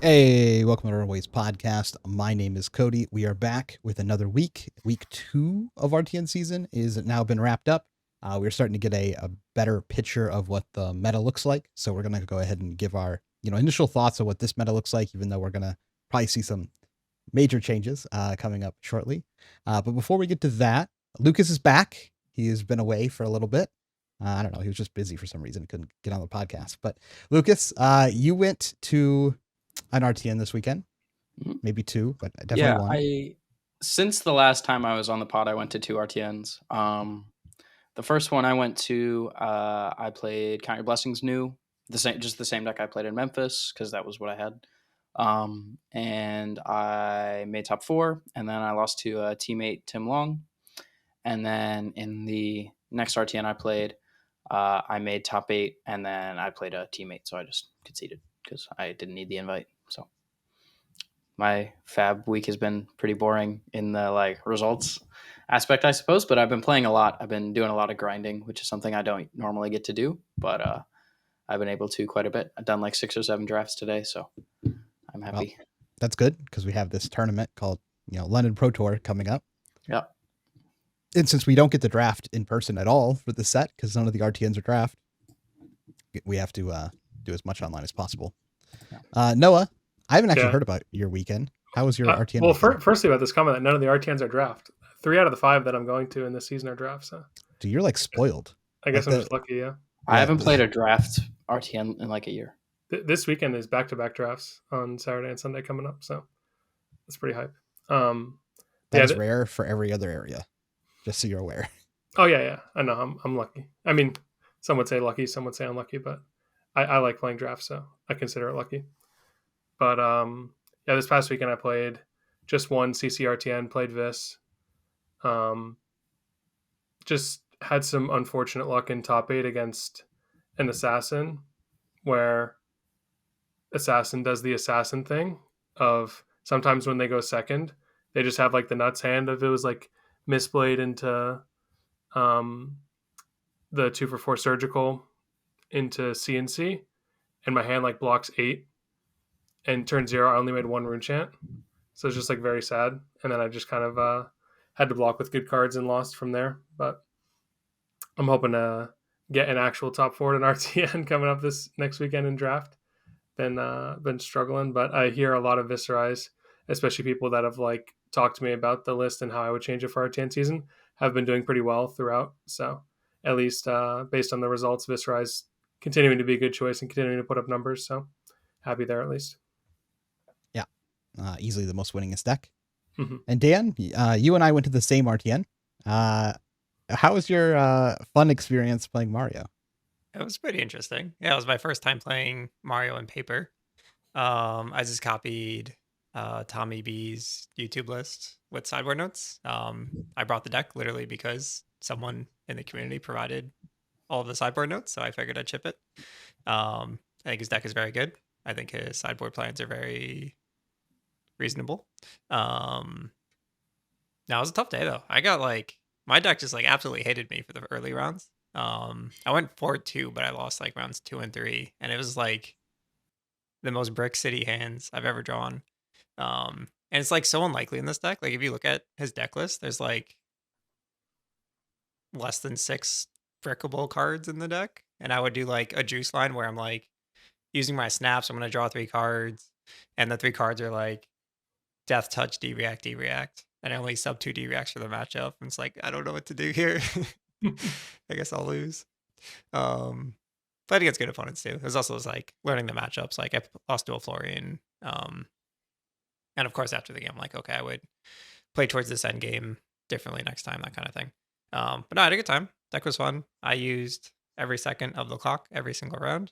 Hey, welcome to Runaways podcast. My name is Cody. We are back with another week. Week 2 of our TN season is now been wrapped up. We're starting to get a better picture of what the meta looks like. So we're going to go ahead and give our initial thoughts on what this meta looks like, even though we're going to probably see some major changes coming up shortly. But before we get to that, Lucas is back. He has been away for a little bit. I don't know. He was just busy for some reason. He couldn't get on the podcast. But Lucas, you went to an RTN this weekend, Mhm. maybe two, but definitely Yeah, one. since the last time I was on the pod, I went to two RTNs. The first one I went to, I played Count Your Blessings new, the same deck I played in Memphis because that was what I had. And I made top four, and then I lost to a teammate Tim Long. And then in the next RTN I played, I made top eight, and then I played a teammate, so I just conceded because I didn't need the invite. So my FAB week has been pretty boring in the results aspect, I suppose. But I've been playing a lot. I've been doing a lot of grinding, which is something I don't normally get to do. But I've been able to quite a bit. I've done like 6 or 7 drafts today, so I'm Well, happy. that's good because we have this tournament called London Pro Tour coming up. Yeah. And since we don't get the draft in person at all for the set because none of the RTNs are draft, we have to do as much online as possible. Noah, I haven't actually heard about your weekend. How was your RTN Well, weekend? firstly about this comment that none of the RTNs are draft. 3 out of the 5 that I'm going to in this season are drafts. So Dude, you're like spoiled. I guess Like I'm just lucky. Yeah. I haven't played a draft RTN in like a year. This weekend is back-to-back drafts on Saturday and Sunday coming up, so it's pretty hype. That is rare for every other area. Just so you're aware. Oh yeah. I know. I'm lucky. I mean, some would say lucky, some would say unlucky, but I like playing drafts, so I consider it lucky. But yeah, this past weekend I played just one CCRTN, played Vis. Just had some unfortunate luck in top eight against an assassin, where assassin does the assassin thing of sometimes when they go second, they just have like the nuts hand of it was like misplayed into um, the 2 for 4 surgical into CNC, and my hand like blocks 8 and turn 0. I only made 1 rune chant, so it's just like very sad. And then I just kind of had to block with good cards and lost from there. But I'm hoping to get an actual top 4 in RTN coming up this next weekend in draft. Been struggling, but I hear a lot of Viscerize, especially people that have like talked to me about the list and how I would change it for our 10 season, have been doing pretty well throughout. So at least based on the results, Viscerize continuing to be a good choice and continuing to put up numbers. So happy there at least. Yeah, easily the most winningest deck. Mm-hmm. And Dan, you and I went to the same RTN. How was your fun experience playing Mario? It was pretty interesting. Yeah, it was my first time playing Mario in paper. I just copied Tommy B's YouTube list with sideboard notes. I brought the deck literally because someone in the community provided all of the sideboard notes, so I figured I'd chip it. I think his deck is very good. I think his sideboard plans are very reasonable. Now it was a tough day though. I got my deck just absolutely hated me for the early rounds. I went 4-2, but I lost rounds 2 and 3, and it was the most brick city hands I've ever drawn. And it's so unlikely in this deck. If you look at his deck list, there's less than 6 brickable cards in the deck, and I would do a juice line where I'm using my snaps. I'm gonna draw 3 cards, and the 3 cards are Death Touch, D-React, and I only sub 2 D-Reacts for the matchup. And it's I don't know what to do here. I guess I'll lose. But against good opponents too. There's also learning the matchups. I lost to a Florian. And of course after the game, okay, I would play towards this end game differently next time, that kind of thing. But no, I had a good time. Deck was fun. I used every second of the clock every single round.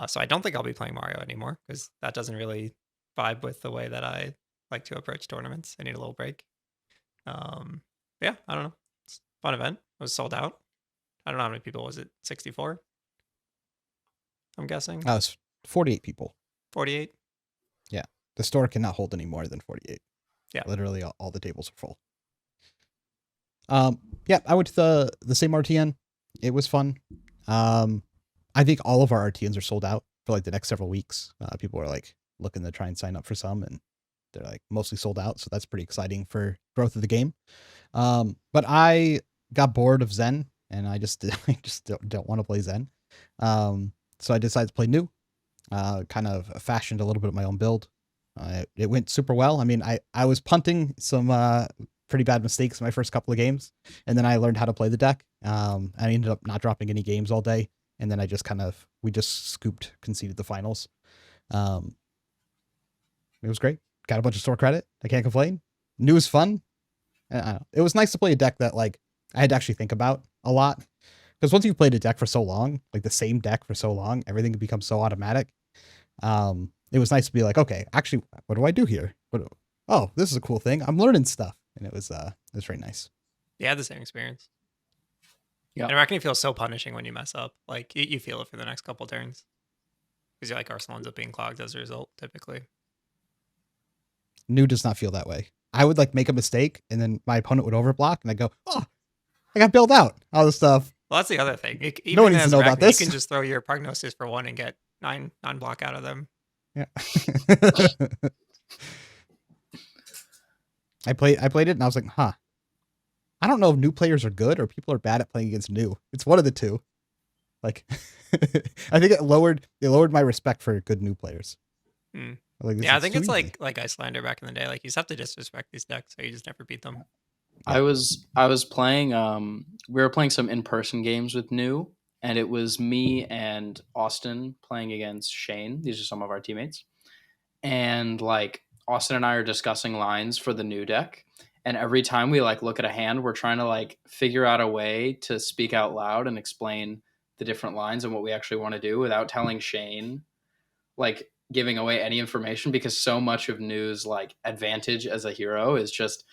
So I don't think I'll be playing Mario anymore because that doesn't really vibe with the way that I like to approach tournaments. I need a little break. Yeah, I don't know. It's a fun event. It was sold out. I don't know how many people was it. 64. I'm guessing. Oh, it's 48 people. 48. Yeah, the store cannot hold any more than 48. Yeah, literally all the tables are full. Yeah, I went to the same RTN. It was fun. I think all of our RTNs are sold out for the next several weeks. People are looking to try and sign up for some, and they're like mostly sold out. So that's pretty exciting for growth of the game. But I got bored of Zen, and I just don't want to play Zen. So I decided to play New. Kind of fashioned a little bit of my own build. It went super well. I mean, I was punting some pretty bad mistakes in my first couple of games, and then I learned how to play the deck. I ended up not dropping any games all day, and then we just conceded the finals. It was great. Got a bunch of store credit. I can't complain. New was fun. It was nice to play a deck that like I had to actually think about a lot, because once you've played a deck for so long, like the same deck for so long, everything becomes so automatic. It was nice to be like, okay, actually, what do I do here? Oh, this is a cool thing. I'm learning stuff, and it was very nice. Yeah, I had the same experience. Yeah. And I reckon it feels so punishing when you mess up. Like you feel it for the next couple turns, because you're like Arsenal ends up being clogged as a result, typically. New does not feel that way. I would like make a mistake, and then my opponent would overblock, and I go, oh, I got bailed out. All this stuff. Well, that's the other thing. No one needs to know about this. You can just throw your prognosis for 1 and get 9 block out of them. Yeah. I played it, and I was like, huh. I don't know if new players are good or people are bad at playing against new. It's one of the two. Like, I think it lowered my respect for good new players. Like, yeah, I think it's like Icelander back in the day. Like, you just have to disrespect these decks, so you just never beat them. I was playing. We were playing some in-person games with New, and it was me and Austin playing against Shane. These are some of our teammates, and like Austin and I are discussing lines for the New deck. And every time we like look at a hand, we're trying to like figure out a way to speak out loud and explain the different lines and what we actually want to do without telling Shane, like giving away any information, because so much of New's like advantage as a hero is just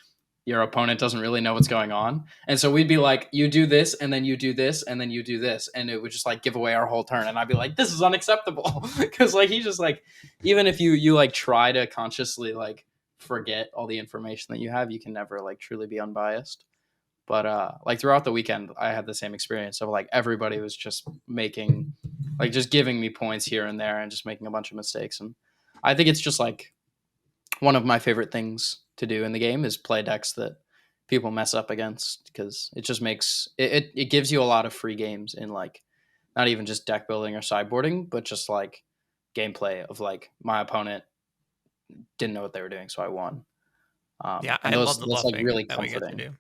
your opponent doesn't really know what's going on. And so we'd be like, you do this, and then you do this, and then you do this. And it would just like give away our whole turn. And I'd be like, this is unacceptable. Cause like, he just like, even if you like try to consciously like forget all the information that you have, you can never like truly be unbiased. But like throughout the weekend, I had the same experience of like, everybody was just making, like just giving me points here and there and just making a bunch of mistakes. And I think it's just like one of my favorite things to do in the game is play decks that people mess up against, because it just makes it gives you a lot of free games in like not even just deck building or sideboarding, but just like gameplay of like my opponent didn't know what they were doing, so I won. Yeah, I love the bluffing like really that we get to comforting. do.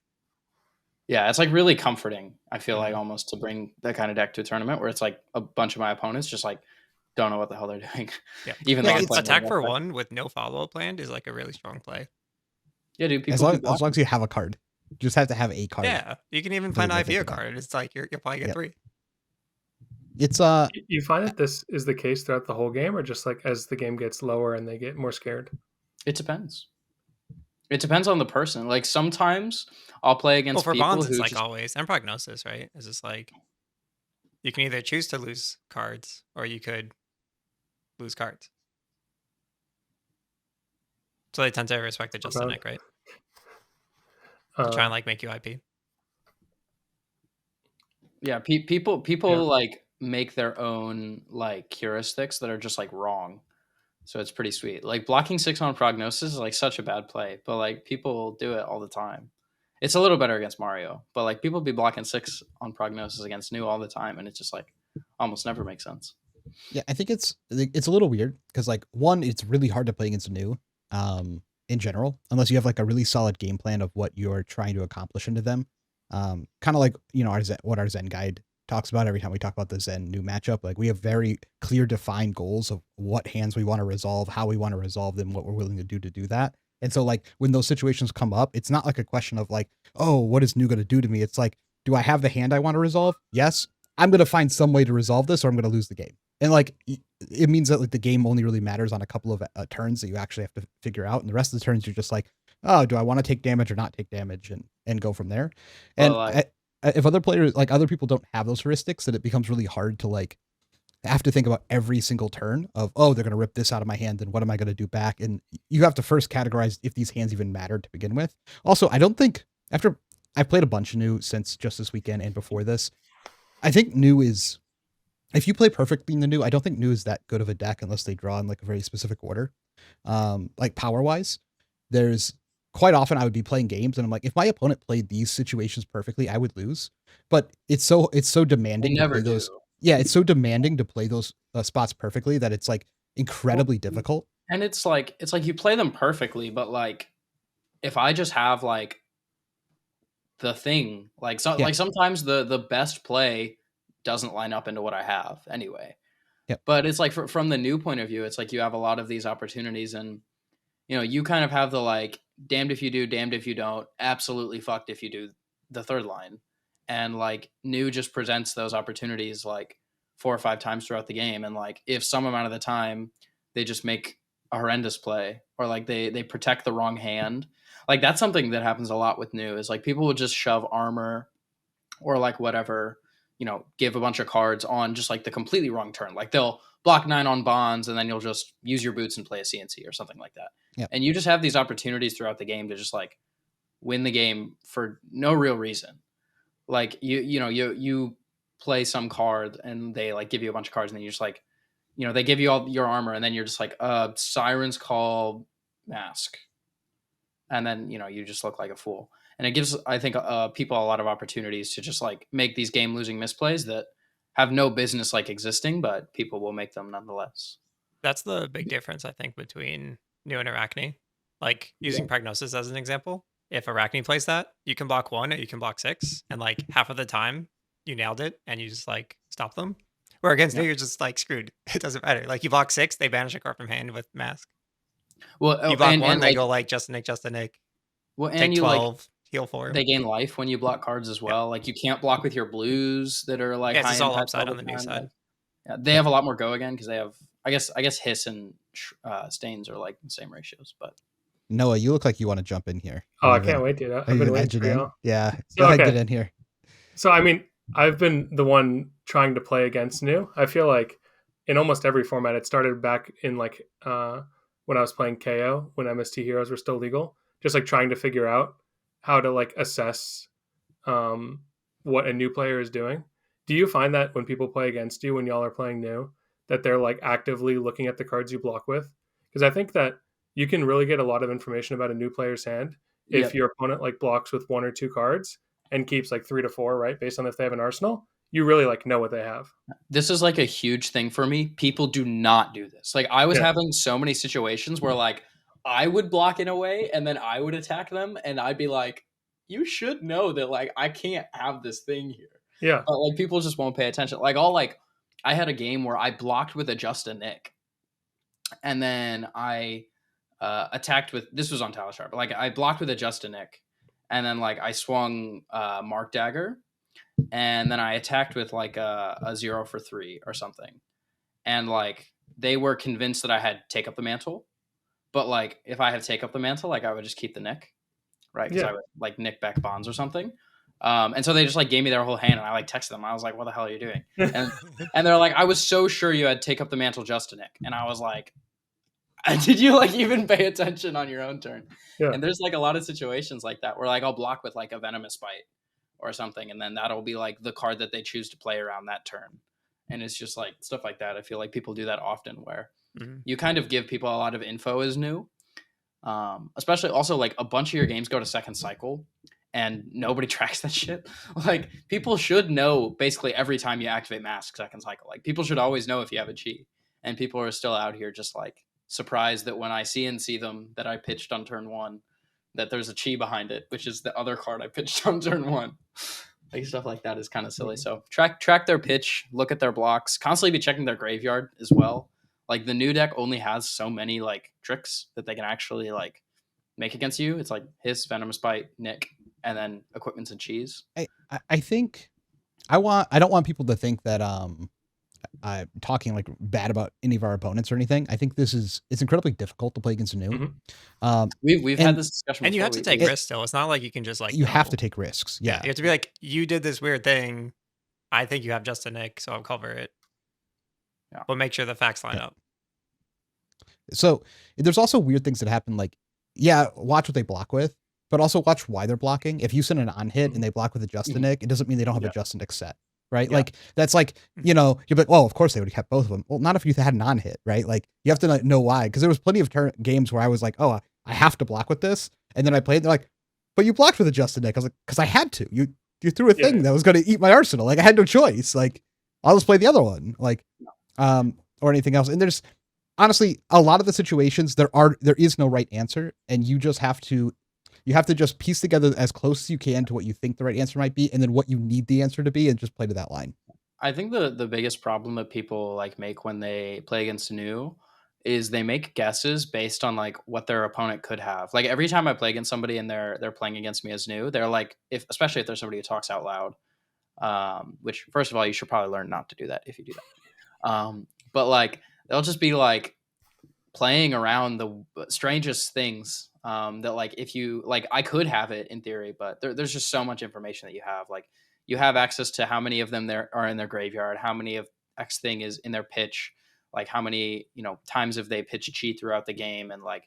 Yeah, it's like really comforting. I feel like almost to bring that kind of deck to a tournament where it's like a bunch of my opponents just like don't know what the hell they're doing. Yeah, even though it's attack for 1 with no follow-up planned is like a really strong play. Yeah, dude. As long as you have a card, you just have to have a card. Yeah, you can even plan IV a card. It's like you're probably get 3. It's You find that this is the case throughout the whole game, or just like as the game gets lower and they get more scared? It depends. It depends on the person. Like sometimes I'll play against for people bonds, who it's like just, always, and prognosis, right? It's just like you can either choose to lose cards or you could lose cards. So they tend to respect the just Nick, right? To try and like make you IP. Yeah, people like make their own like heuristics that are just like wrong. So it's pretty sweet. Like blocking 6 on prognosis is like such a bad play, but like people do it all the time. It's a little better against Mario, but like people be blocking 6 on prognosis against New all the time, and it just like almost never makes sense. Yeah, I think it's a little weird because like one, it's really hard to play against New in general, unless you have like a really solid game plan of what you're trying to accomplish into them. Kind of like, you know, what our Zen guide talks about every time we talk about the Zen New matchup. Like we have very clear defined goals of what hands we want to resolve, how we want to resolve them, what we're willing to do that. And so like when those situations come up, it's not like a question of like, oh, what is New going to do to me? It's like, do I have the hand I want to resolve? Yes. I'm going to find some way to resolve this or I'm going to lose the game. And like, it means that like the game only really matters on a couple of turns that you actually have to figure out. And the rest of the turns, you're just like, oh, do I want to take damage or not take damage and go from there. And if other players, like other people don't have those heuristics, then it becomes really hard to like have to think about every single turn of, oh, they're going to rip this out of my hand. And what am I going to do back? And you have to first categorize if these hands even mattered to begin with. Also, I don't think after I've played a bunch of New since just this weekend and before this, I think New is if you play perfectly in the new, I don't think new is that good of a deck unless they draw in like a very specific order. Like power wise, there's quite often I would be playing games and I'm like, if my opponent played these situations perfectly, I would lose. But it's so They demanding to never play do. those. Yeah, it's so demanding to play those spots perfectly that it's like incredibly difficult. And it's like you play them perfectly, but like if I just have like the thing, like Yeah. like sometimes the best play doesn't line up into what I have anyway. Yep. But it's like from the new point of view, it's like you have a lot of these opportunities, and you know, you kind of have the like damned if you do, damned if you don't, absolutely fucked if you do the third line. And like new just presents those opportunities like 4 or 5 times throughout the game. And like if some amount of the time they just make a horrendous play, or like they protect the wrong hand. Like that's something that happens a lot with new, is like people will just shove armor or like whatever, you know, give a bunch of cards on just like the completely wrong turn. Like they'll block 9 on bonds and then you'll just use your boots and play a CNC or something like that. Yep. And you just have these opportunities throughout the game to just like win the game for no real reason. Like you play some card and they like give you a bunch of cards and then you're just like, you know, they give you all your armor and then you're just like, Siren's Call Mask. And then, you know, you just look like a fool. And it gives, I think, people a lot of opportunities to just like make these game losing misplays that have no business like existing, but people will make them nonetheless. That's the big difference, I think, between new and Arachne. Like using Prognosis as an example. If Arachne plays that, you can block 1 or you can block 6. And like half of the time you nailed it and you just like stop them. Where against new, you're just like screwed. It doesn't matter. Like you block 6, they banish a card from hand with Mask. Well, You block and 1, they like, go like Just a Nick. well, and Take you 12, like heal 4. they gain life when you block cards as well. Like you can't block with your blues that are like Yeah, it's high just all impact upside all on the new time. side. Like, yeah, they have a lot more go again because they have, I guess hiss and stains are like the same ratios, but Noah, you look like you want to jump in here. Oh, I can't wait, dude. I've been waiting edging for in? y'all. Yeah, So, go ahead, okay. get in here. So, I mean, I've been the one trying to play against new. I feel like in almost every format, it started back in like when I was playing KO, when MST heroes were still legal, just like trying to figure out how to like assess what a new player is doing. Do you find that when people play against you, when y'all are playing new, that they're like actively looking at the cards you block with? Because I think that you can really get a lot of information about a new player's hand if your opponent like blocks with 1 or 2 cards and keeps like 3 to 4, right? Based on if they have an arsenal, you really like know what they have. this is like a huge thing for me. People do not do this. Like I was having so many situations where like I would block in a way and then I would attack them and I'd be like, you should know that like I can't have this thing here. Yeah. But like people just won't pay attention. Like I had a game where I blocked with a Just a Nick. And then I attacked with, this was on Talishar, but like I blocked with a Just a Nick. And then like I swung Mark Dagger. And then I attacked with like a 0 for 3 or something. And like they were convinced that I had Take Up the Mantle. But like if I had Take Up the Mantle, like I would just keep the Nick. Right? Because I would like Nick back bonds or something. And so they just like gave me their whole hand and I like texted them. I was like, what the hell are you doing? And they're like, I was so sure you had Take Up the Mantle just to Nick. And I was like, did you like even pay attention on your own turn? Yeah. And there's like a lot of situations like that where like I'll block with like a Venomous Bite or something. And then that'll be like the card that they choose to play around that turn. And it's just like stuff like that. I feel like people do that often where you kind of give people a lot of info as new. Especially also like a bunch of your games go to second cycle and nobody tracks that shit. Like people should know basically every time you activate Mask second cycle. Like people should always know if you have a chi, and people are still out here just like surprised that when I see them that I pitched on turn 1, that there's a chi behind it, which is the other card I pitched on turn 1. Like stuff like that is kind of silly. So track their pitch, look at their blocks, constantly be checking their graveyard as well. Like the new deck only has so many like tricks that they can actually like make against you. It's like Hiss, Venomous Bite, Nick, and then Equipments and Cheese. I think I don't want people to think that I'm talking like bad about any of our opponents or anything. I think it's incredibly difficult to play against a new. We've had this discussion, and you have to take risks still. It's not like you can just like you have to take risks. Yeah, you have to be like, you did this weird thing. I think you have just a Nick, so I'll cover it. Yeah, but make sure the facts line up. So there's also weird things that happen. Like, watch what they block with, but also watch why they're blocking. If you send an on hit and they block with a Just a Nick, it doesn't mean they don't have a Just a Nick set. right? Yeah. Like that's like, you're like, well, of course they would have kept both of them. Well, not if you had non-hit, right? Like you have to know why, because there was plenty of games where I was like, oh, I have to block with this, and then I played. They're like, but you blocked with adjusted deck. I was like, because I had to. You threw a thing that was going to eat my arsenal. Like I had no choice. Like I'll just play the other one. Like, or anything else. And there's honestly a lot of the situations there is no right answer, and you just have to just piece together as close as you can to what you think the right answer might be, and then what you need the answer to be, and just play to that line. I think the biggest problem that people like make when they play against new is they make guesses based on like what their opponent could have. Like every time I play against somebody and they're playing against me as new, they're like, especially if there's somebody who talks out loud, which first of all, you should probably learn not to do that if you do that. But like they'll just be like playing around the strangest things, that like if you like I could have it in theory, but there's just so much information that you have. Like you have access to how many of them there are in their graveyard, how many of X thing is in their pitch, like how many times have they pitched cheat throughout the game, and like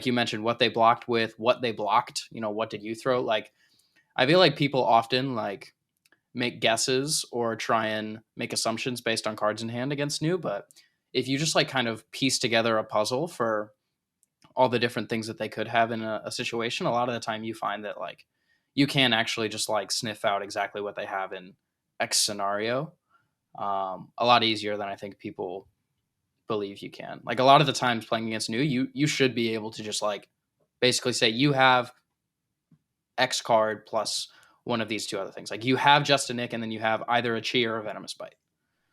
you mentioned what they blocked with, what they blocked, what did you throw. Like I feel like people often like make guesses or try and make assumptions based on cards in hand against new, but if you just like kind of piece together a puzzle for all the different things that they could have in a situation, a lot of the time you find that like you can actually just like sniff out exactly what they have in X scenario, a lot easier than I think people believe you can. Like a lot of the times playing against new, you should be able to just like basically say you have X card plus one of these two other things. Like you have just a Nick, and then you have either a Chi or a Venomous Bite,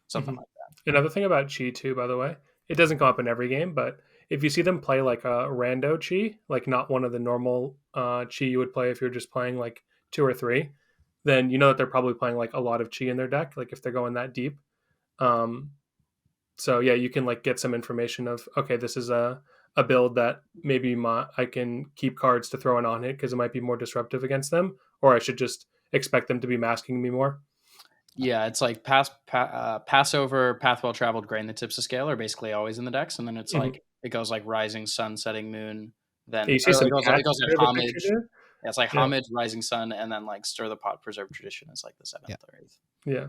something like that. Another thing about Chi too, by the way, it doesn't come up in every game, but if you see them play like a rando Chi, like not one of the normal Chi you would play if you're just playing like 2 or 3, then you know that they're probably playing like a lot of Chi in their deck, like if they're going that deep. So yeah, you can like get some information of, okay, this is a build that maybe I can keep cards to throw an on hit because it might be more disruptive against them, or I should just expect them to be masking me more. Yeah, it's like Passover, Path Well Traveled, Grain, the Tips of Scale are basically always in the decks, and then it's like it goes like Rising Sun, Setting Moon, then you see some it goes like Homage. Yeah, it's like Homage, Rising Sun, and then like Stir the Pot, Preserve Tradition is like the 7th or 8th. Yeah.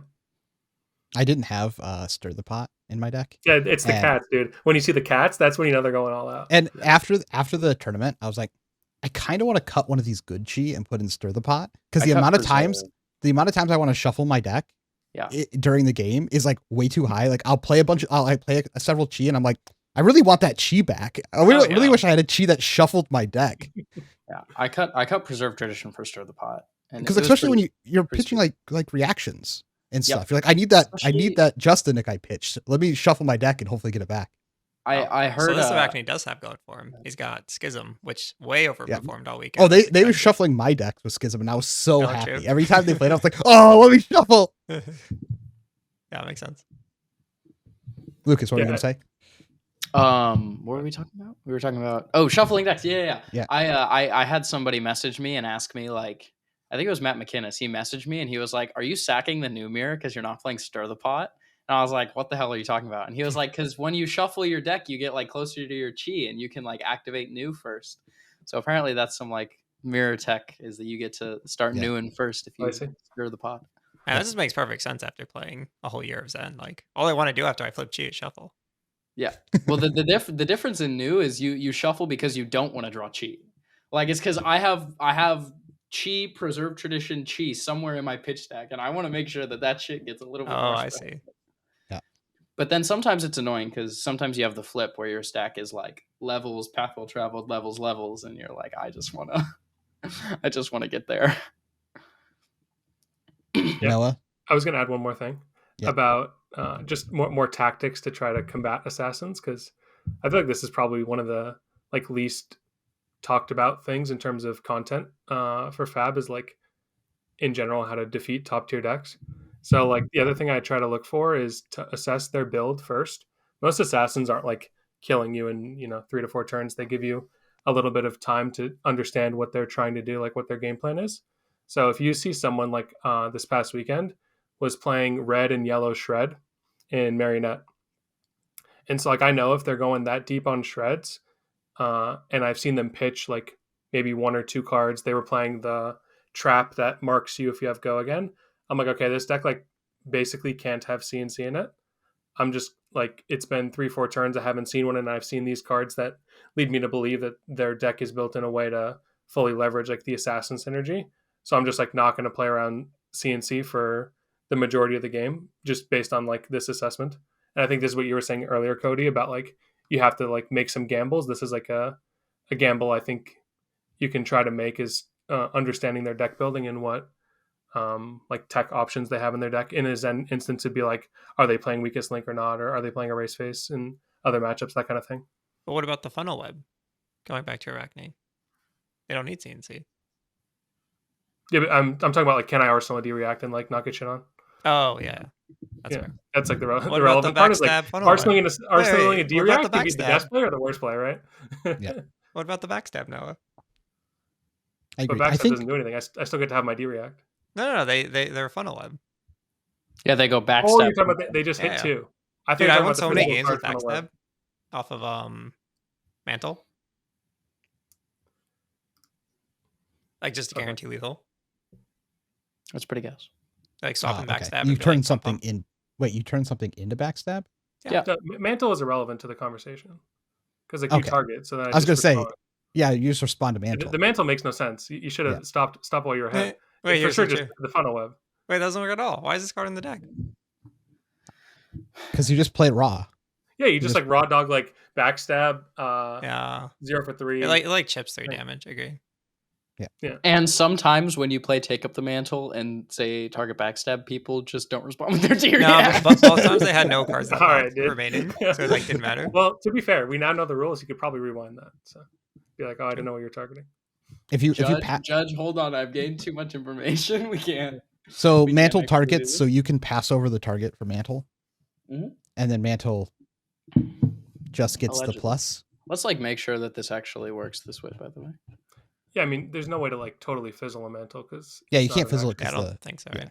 I didn't have Stir the Pot in my deck. Yeah, it's the cats, dude. When you see the cats, that's when you know they're going all out. And after the tournament, I was like, I kind of want to cut one of these good Chi and put in Stir the Pot, because the amount of times I want to shuffle my deck during the game is like way too high. Like I'll play several Chi, and I'm like, I really want that Chi back. I really wish I had a Chi that shuffled my deck. Yeah, I cut Preserve Tradition for Stir the Pot, because especially when you're pitching like reactions and stuff, you're like, I need that Justin Nick I pitched. Let me shuffle my deck and hopefully get it back. I heard. So this is what he does have going for him. He's got Schism, which way overperformed all weekend. Oh, they were shuffling my decks with Schism, and I was so happy. True. Every time they played, I was like, oh, let me shuffle. Yeah, that makes sense. Lucas, what were you gonna say? What were we talking about? We were talking about shuffling decks. Yeah. I had somebody message me and ask me, like, I think it was Matt McInnes. He messaged me and he was like, "Are you sacking the new mirror because you're not playing Stir the Pot?" And I was like, "What the hell are you talking about?" And he was like, "Because when you shuffle your deck, you get like closer to your Chi and you can like activate new first." So apparently that's some like mirror tech, is that you get to start new and first if you Stir the Pot. And that just makes perfect sense after playing a whole year of Zen. Like all I want to do after I flip Chi is shuffle. Yeah. Well, the difference in new is you shuffle because you don't want to draw Chi. Like it's because I have Chi, Preserve Tradition, Chi somewhere in my pitch stack, and I want to make sure that shit gets a little bit more. I see. Yeah. But then sometimes it's annoying because sometimes you have the flip where your stack is like levels, Path Well Traveled, levels, and you're like, I just want to get there. Noah? I was going to add one more thing about just more tactics to try to combat assassins, because I feel like this is probably one of the like least talked about things in terms of content for FAB, is like in general how to defeat top tier decks. So like the other thing I try to look for is to assess their build first. Most assassins aren't like killing you in 3 to 4 turns. They give you a little bit of time to understand what they're trying to do, like what their game plan is. So if you see someone like this past weekend was playing red and yellow shred in Marionette, and so like I know if they're going that deep on shreds, and I've seen them pitch like maybe 1 or 2 cards. They were playing the trap that marks you if you have go again. I'm like, okay, this deck like basically can't have CNC in it. I'm just like, it's been 3-4 turns. I haven't seen one, and I've seen these cards that lead me to believe that their deck is built in a way to fully leverage like the assassin synergy. So I'm just like not going to play around CNC for the majority of the game, just based on like this assessment. And I think this is what you were saying earlier, Cody, about like you have to like make some gambles. This is like a gamble I think you can try to make, is understanding their deck building and what like tech options they have in their deck. In his instance, it'd be like, are they playing Weakest Link or not, or are they playing Erase Face and other matchups, that kind of thing. But what about the funnel web? Going back to Arachne, they don't need CNC. Yeah, but I'm talking about like, can I Arsenal D-React and like not get shit on? Oh yeah, that's fair. That's like the What about relevant the part is like backstab funnel Arsenaling web? a What D-React about the to be the backstab? best player or the worst player, right? Yeah. What about the backstab, Noah? I But agree. I backstab think doesn't do anything. I still get to have my D-React. No, they're a funnel web. Yeah, they go backstab. Oh, you're talking about they just hit Yeah. two. I think Dude, you're I talking won about so the many physical games with card funnel web. backstab off of Mantle. Like just to Okay. guarantee lethal. That's pretty guess. Like swapping okay. backstab. You and be turn like, something pump. in. Wait, you turn something into backstab? Yeah. No, Mantle is irrelevant to the conversation because like you Okay. target. So then I was gonna just say, respond. yeah, you just respond to mantle. The Mantle makes no sense. You should have stopped while you were ahead. Wait, For here's sure, the just the funnel web. Wait, that doesn't work at all. Why is this card in the deck? Because you just play raw. Yeah, you just like raw dog like backstab. Yeah. 0 for 3. It like chips 3 damage. I agree. And sometimes when you play Take Up the Mantle and say target backstab, people just don't respond with their D-React. No, but both times they had no cards that All right, dude. remaining, so it like didn't matter. Well, to be fair, we now know the rules. You could probably rewind that. So be like, oh, I didn't know what you're targeting. If you Judge, hold on, I've gained too much information. We can't. so we mantle can't actually do targets, this. so you can pass over the target for mantle, Mhm. and then mantle just gets Allegedly. the plus. Let's like make sure that this actually works this way. By the way, Yeah, I mean, there's no way to like totally fizzle a Mantle because Yeah, you can't fizzle it I because don't think so. yeah. Right?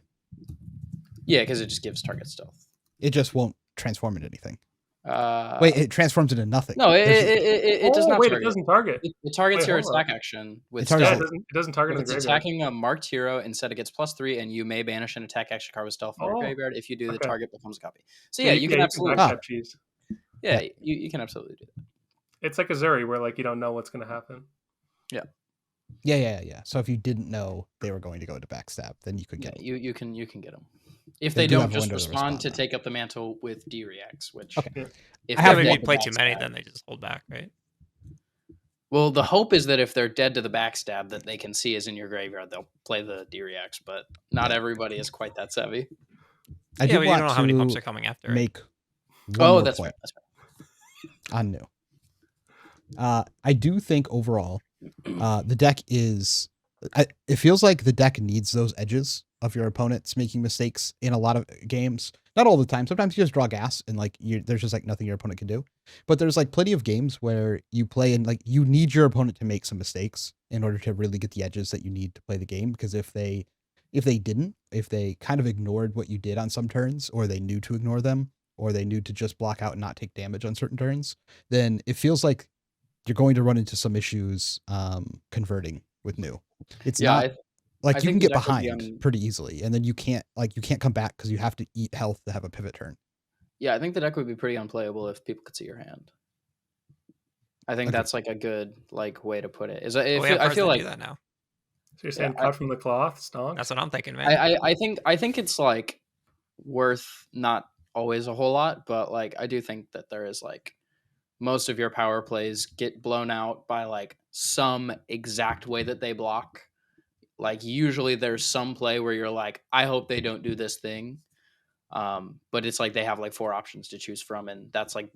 yeah, because it just gives target stealth. it just won't transform into anything. Uh, Wait, it transforms into nothing. no, There's- it does not. Wait, target. it doesn't target. It targets Wait, your hold on. attack action with It targets Yeah, stealth. it doesn't target If in it's the graveyard. attacking a marked hero, instead it gets +3, and you may banish an attack action card with stealth from your Oh, graveyard. If you do, the okay. target becomes a copy. So yeah, you can absolutely. backstab cheese. Yeah, you can absolutely do that. It's like a Zuri where like you don't know what's going to happen. Yeah. So if you didn't know they were going to go into backstab, then you could Yeah, get. you can get them. If They they do don't have a just window to respond to respond, take up the mantle with D-Reacts, which Okay. if I they're have If dead you to play too many, backstab- then they just hold back, right? Well, the hope is that if they're dead to the backstab that they can see is in your graveyard, they'll play the D-Reacts, but not everybody is quite that savvy. I Yeah, do but you want don't know how many pumps to are coming after. make one Oh, more that's point fair. That's fair. on new. I do think overall, the deck is. It feels like the deck needs those edges of your opponents making mistakes in a lot of games. Not all the time. Sometimes you just draw gas and like there's just like nothing your opponent can do. But there's like plenty of games where you play and like you need your opponent to make some mistakes in order to really get the edges that you need to play the game. Because if they kind of ignored what you did on some turns, or they knew to ignore them, or they knew to just block out and not take damage on certain turns, then it feels like you're going to run into some issues converting with new. It's Yeah, not like I you can think get the deck would be behind pretty easily, and then you can't come back because you have to eat health to have a pivot turn. Yeah, I think the deck would be pretty unplayable if people could see your hand. I think Okay. that's like a good like way to put it. Is Well, we have I cards feel that like do that now. So you're saying Yeah, cut from the cloth, stonk? That's what I'm thinking, man. I think it's like worth not always a whole lot, but like I do think that there is like most of your power plays get blown out by like some exact way that they block. Like usually there's some play where you're like, I hope they don't do this thing. But it's like they have like 4 options to choose from, and that's like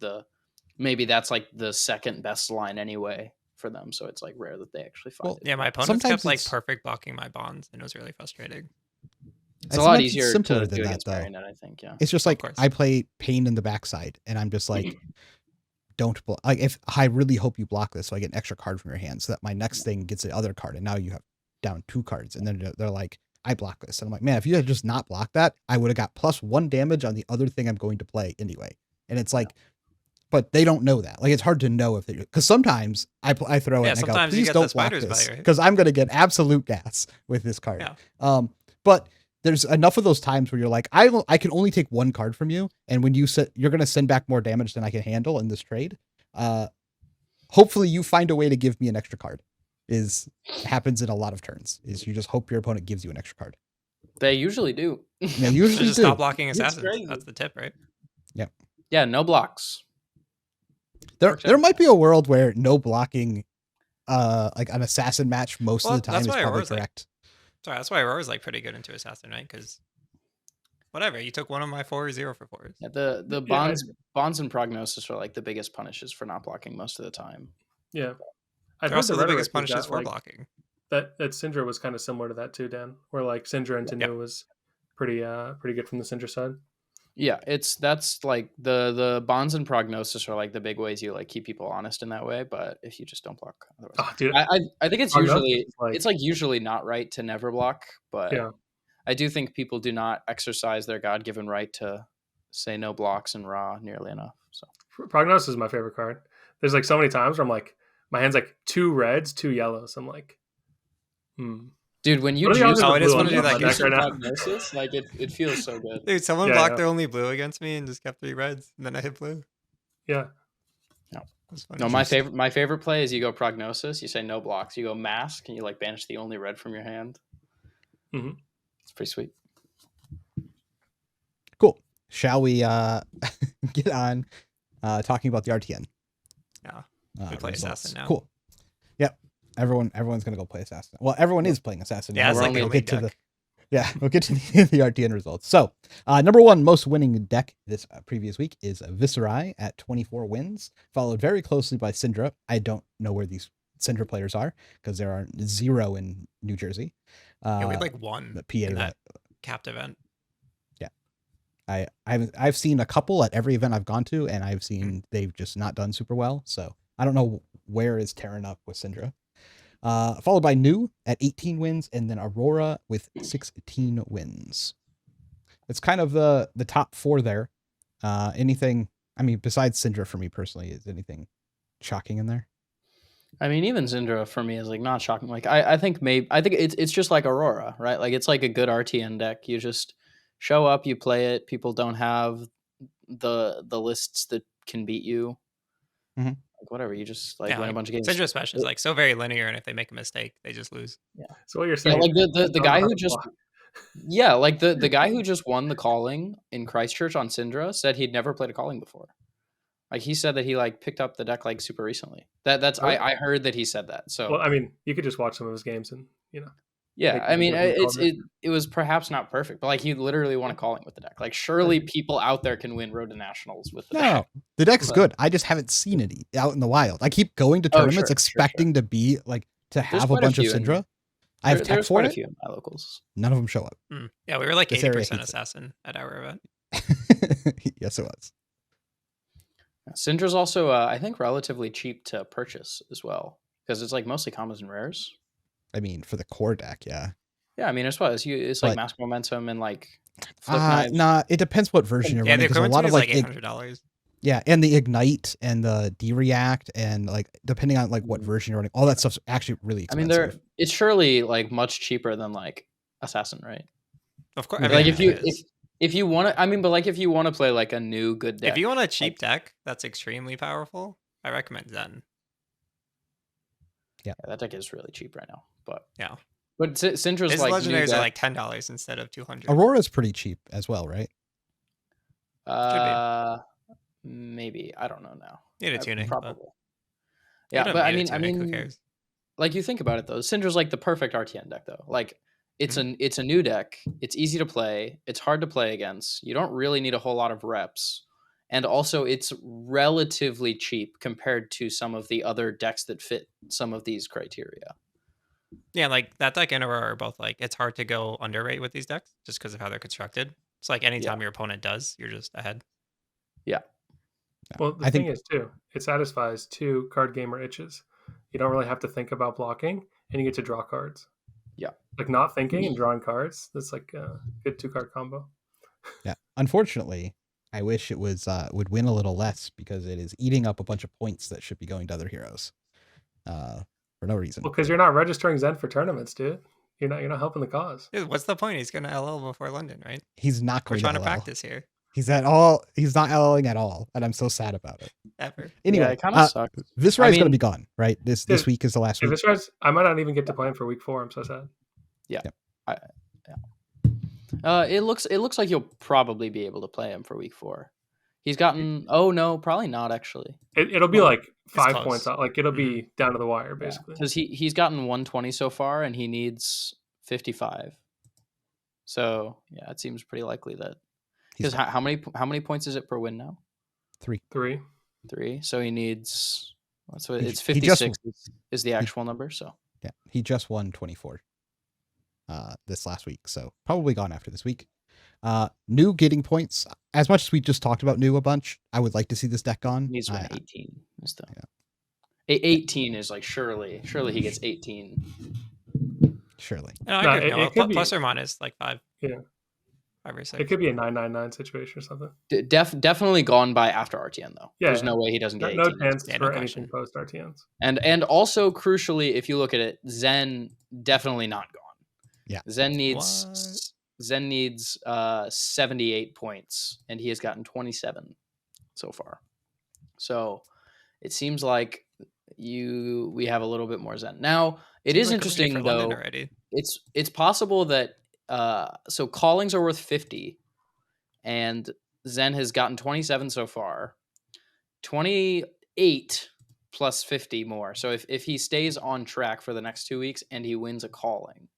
maybe that's like the second best line anyway for them. So it's like rare that they actually find Well, it. Yeah, my opponents Sometimes kept like it's- perfect blocking my bonds, and it was really frustrating. It's a lot Sometimes easier simpler to than do that, against though. Marionette, I think. Yeah. It's just like course. I play Pain in the backside, and I'm just like, don't block. Like if I really hope you block this, so I get an extra card from your hand, so that my next thing gets the other card, and now you have down 2 cards, and then they're like, I block this, and I'm like, man, if you had just not blocked that, I would have got +1 damage on the other thing I'm going to play anyway. And it's like, but they don't know that. Like it's hard to know if they, because sometimes I throw it Yeah, and I go, sometimes you please get the don't block spider's this, bite, right? because I'm going to get absolute gas with this card. Yeah. But there's enough of those times where you're like, I can only take one card from you, and when you you're gonna send back more damage than I can handle in this trade. Hopefully you find a way to give me an extra card. Happens in a lot of turns. Is you just hope your opponent gives you an extra card. They usually do. They usually just do. stop blocking It's assassins. crazy. That's the tip, right? Yeah, no blocks. There might be a world where no blocking, like an assassin match most of the time is probably correct. Sorry, that's why Aurora's like pretty good into assassin, right? Because whatever, you took one of my 4/0 for 4s. Yeah, the bonds and prognosis are like the biggest punishes for not blocking most of the time. Yeah, They're also the biggest punishes for blocking. That Syndra was kind of similar to that too, Dan. Where like Syndra and Tanu was pretty good from the Syndra side. Yeah, that's like the bonds and prognosis are like the big ways you like keep people honest in that way. But if you just don't block, otherwise, Oh, dude, I think it's Prognosis usually is like- it's like usually not right to never block. But Yeah. I do think people do not exercise their God-given right to say no blocks in Raw nearly enough. So Prognosis is my favorite card. There's like so many times where I'm like, my hand's like 2 reds, 2 yellows. I'm like, dude, when you What are the juice, odds of I just blue want to do on that my deck right now? prognosis, like it feels so good. Dude, someone Yeah, blocked yeah. their only blue against me and just kept 3 reds, and then I hit blue. Yeah. That's funny. No, my favorite play is you go prognosis, you say no blocks, you go mask, and you like banish the only red from your hand. Mhm. It's pretty sweet. Cool. Shall we get on talking about the RTN? Yeah. We play results. assassin now. Cool. Yep. Everyone's gonna go play assassin. Well, everyone is playing assassin. Yeah, now. it's We're like only a we'll league get to deck. we'll get to the RTN results. So, number 1 most winning deck this previous week is Viscerai at 24 wins, followed very closely by Syndra. I don't know where these Syndra players are because there are 0 in New Jersey. Yeah, we had like 1 the PA in that capped event. I've seen a couple at every event I've gone to, and I've seen they've just not done super well. So I don't know where is tearing up with Syndra. Followed by New at 18 wins, and then Aurora with 16 wins. It's kind of the top 4 there. Anything, I mean, besides Syndra for me personally, is anything shocking in there? I mean, even Syndra for me is like not shocking. Like I think it's just like Aurora, right? Like it's like a good RTN deck. You just show up, you play it. People don't have the lists that can beat you. Mhm. Like whatever, you just like win a bunch of games. Syndra special is like so very linear, and if they make a mistake, they just lose. So what you're Yeah, saying? like the don't guy know how who to just block. yeah, like the guy who just won the calling in Christchurch on Syndra said he'd never played a calling before. Like he said that he like picked up the deck like super recently. That's Really? I heard that he said that. So Well, I mean, you could just watch some of his games and yeah, make I mean what he called it was perhaps not perfect, but like he literally won a calling with the deck. Like surely people out there can win Road to Nationals with the No, deck. the deck's But- good. I just haven't seen it out in the wild. I keep going to Oh, tournaments sure. expecting to be like to have a quite a bunch of few in- Syndra. I have tech There's for quite a it. few in my locals. None of them show up. Yeah, we were like This area 80% hates it. assassin at our event. Yes, it was. Syndra's also I think relatively cheap to purchase as well because it's like mostly commons and rares. I mean, for the core deck, yeah. Yeah, I mean as well. It's like But- Mask Momentum and like Flip Knives. Nah, it depends what version you're Yeah, the running. Because a equipment lot is of like like $800. yeah, and the ignite and the D-react and like depending on like what version you're running, all that stuff's actually really I mean, expensive. it's surely like much cheaper than like Assassin, right? Of course, I Like mean, if you want to, I mean, but like if you want to play like a new good deck, if you want a cheap deck that's extremely powerful, I recommend Zen. yeah, that deck is really cheap right now. But Yeah. but Syndra's His like new legendaries deck, are like $10 instead of $200. Aurora's pretty cheap as well, right? maybe I don't know now. Need a tuning, but probably. you Yeah, don't but I need a mean, tuning, who cares? like you think about it though, Syndra's like the perfect RTN deck though. Like it's a new deck. It's easy to play. It's hard to play against. You don't really need a whole lot of reps, and also it's relatively cheap compared to some of the other decks that fit some of these criteria. Yeah, like that deck and Aurora are both like, it's hard to go underrate with these decks just because of how they're constructed. It's like anytime your opponent does, you're just ahead. Well, the thing is too, it satisfies 2 card gamer itches. You don't really have to think about blocking, and you get to draw cards. Yeah. Like not thinking and drawing cards. That's like a good 2-card combo. Yeah. Unfortunately, I wish it was would win a little less because it is eating up a bunch of points that should be going to other heroes. For no reason. Well, because you're not registering Zen for tournaments, dude. You're not helping the cause. Dude, what's the point? He's gonna LL before London, right? He's not We're going trying to to LL. practice here. He's not LLing at all, and I'm so sad about it. Ever. Anyway, Yeah, it kind of sucks. Viscerai I is going to mean- be gone, right? This Dude, week is the last If week. it's right, I might not even get to plan for week 4. I'm so sad. It looks like you'll probably be able to play him for week 4. He's gotten. Oh no, probably not actually. It'll be Well, like 5 close. points out. Like it'll be down to the wire, basically. Because he's gotten 120 so far, and he needs 55. So yeah, it seems pretty likely that. Because how many points is it per win now? 3. 3. 3. So he needs. So He- it's he just- 56 is the actual number. So Yeah, he just won 24 this last week, so probably gone after this week. New getting points. As much as we just talked about New a bunch, I would like to see this deck gone. he needs to win I- 18. Is the, Yeah. 18 is like surely he gets 18. Surely. No, I No, agree with it Noah. could be- Plus or minus like 5. Yeah. 5 or 6. It could be a 999 situation or something. Definitely gone by after RTN though. Yeah, There's yeah. no way he doesn't get 18. No chance Yeah, no for question. anything post RTNs. And also crucially, if you look at it, Zen definitely not gone. Yeah. Zen needs 78 points, and he has gotten 27 so far. So it seems like we have a little bit more Zen. Now it Seems is like we're ready interesting for London though. already. It's possible that so callings are worth 50, and Zen has gotten 27 so far. 28 plus 50 more. So if he stays on track for the next 2 weeks and he wins a calling,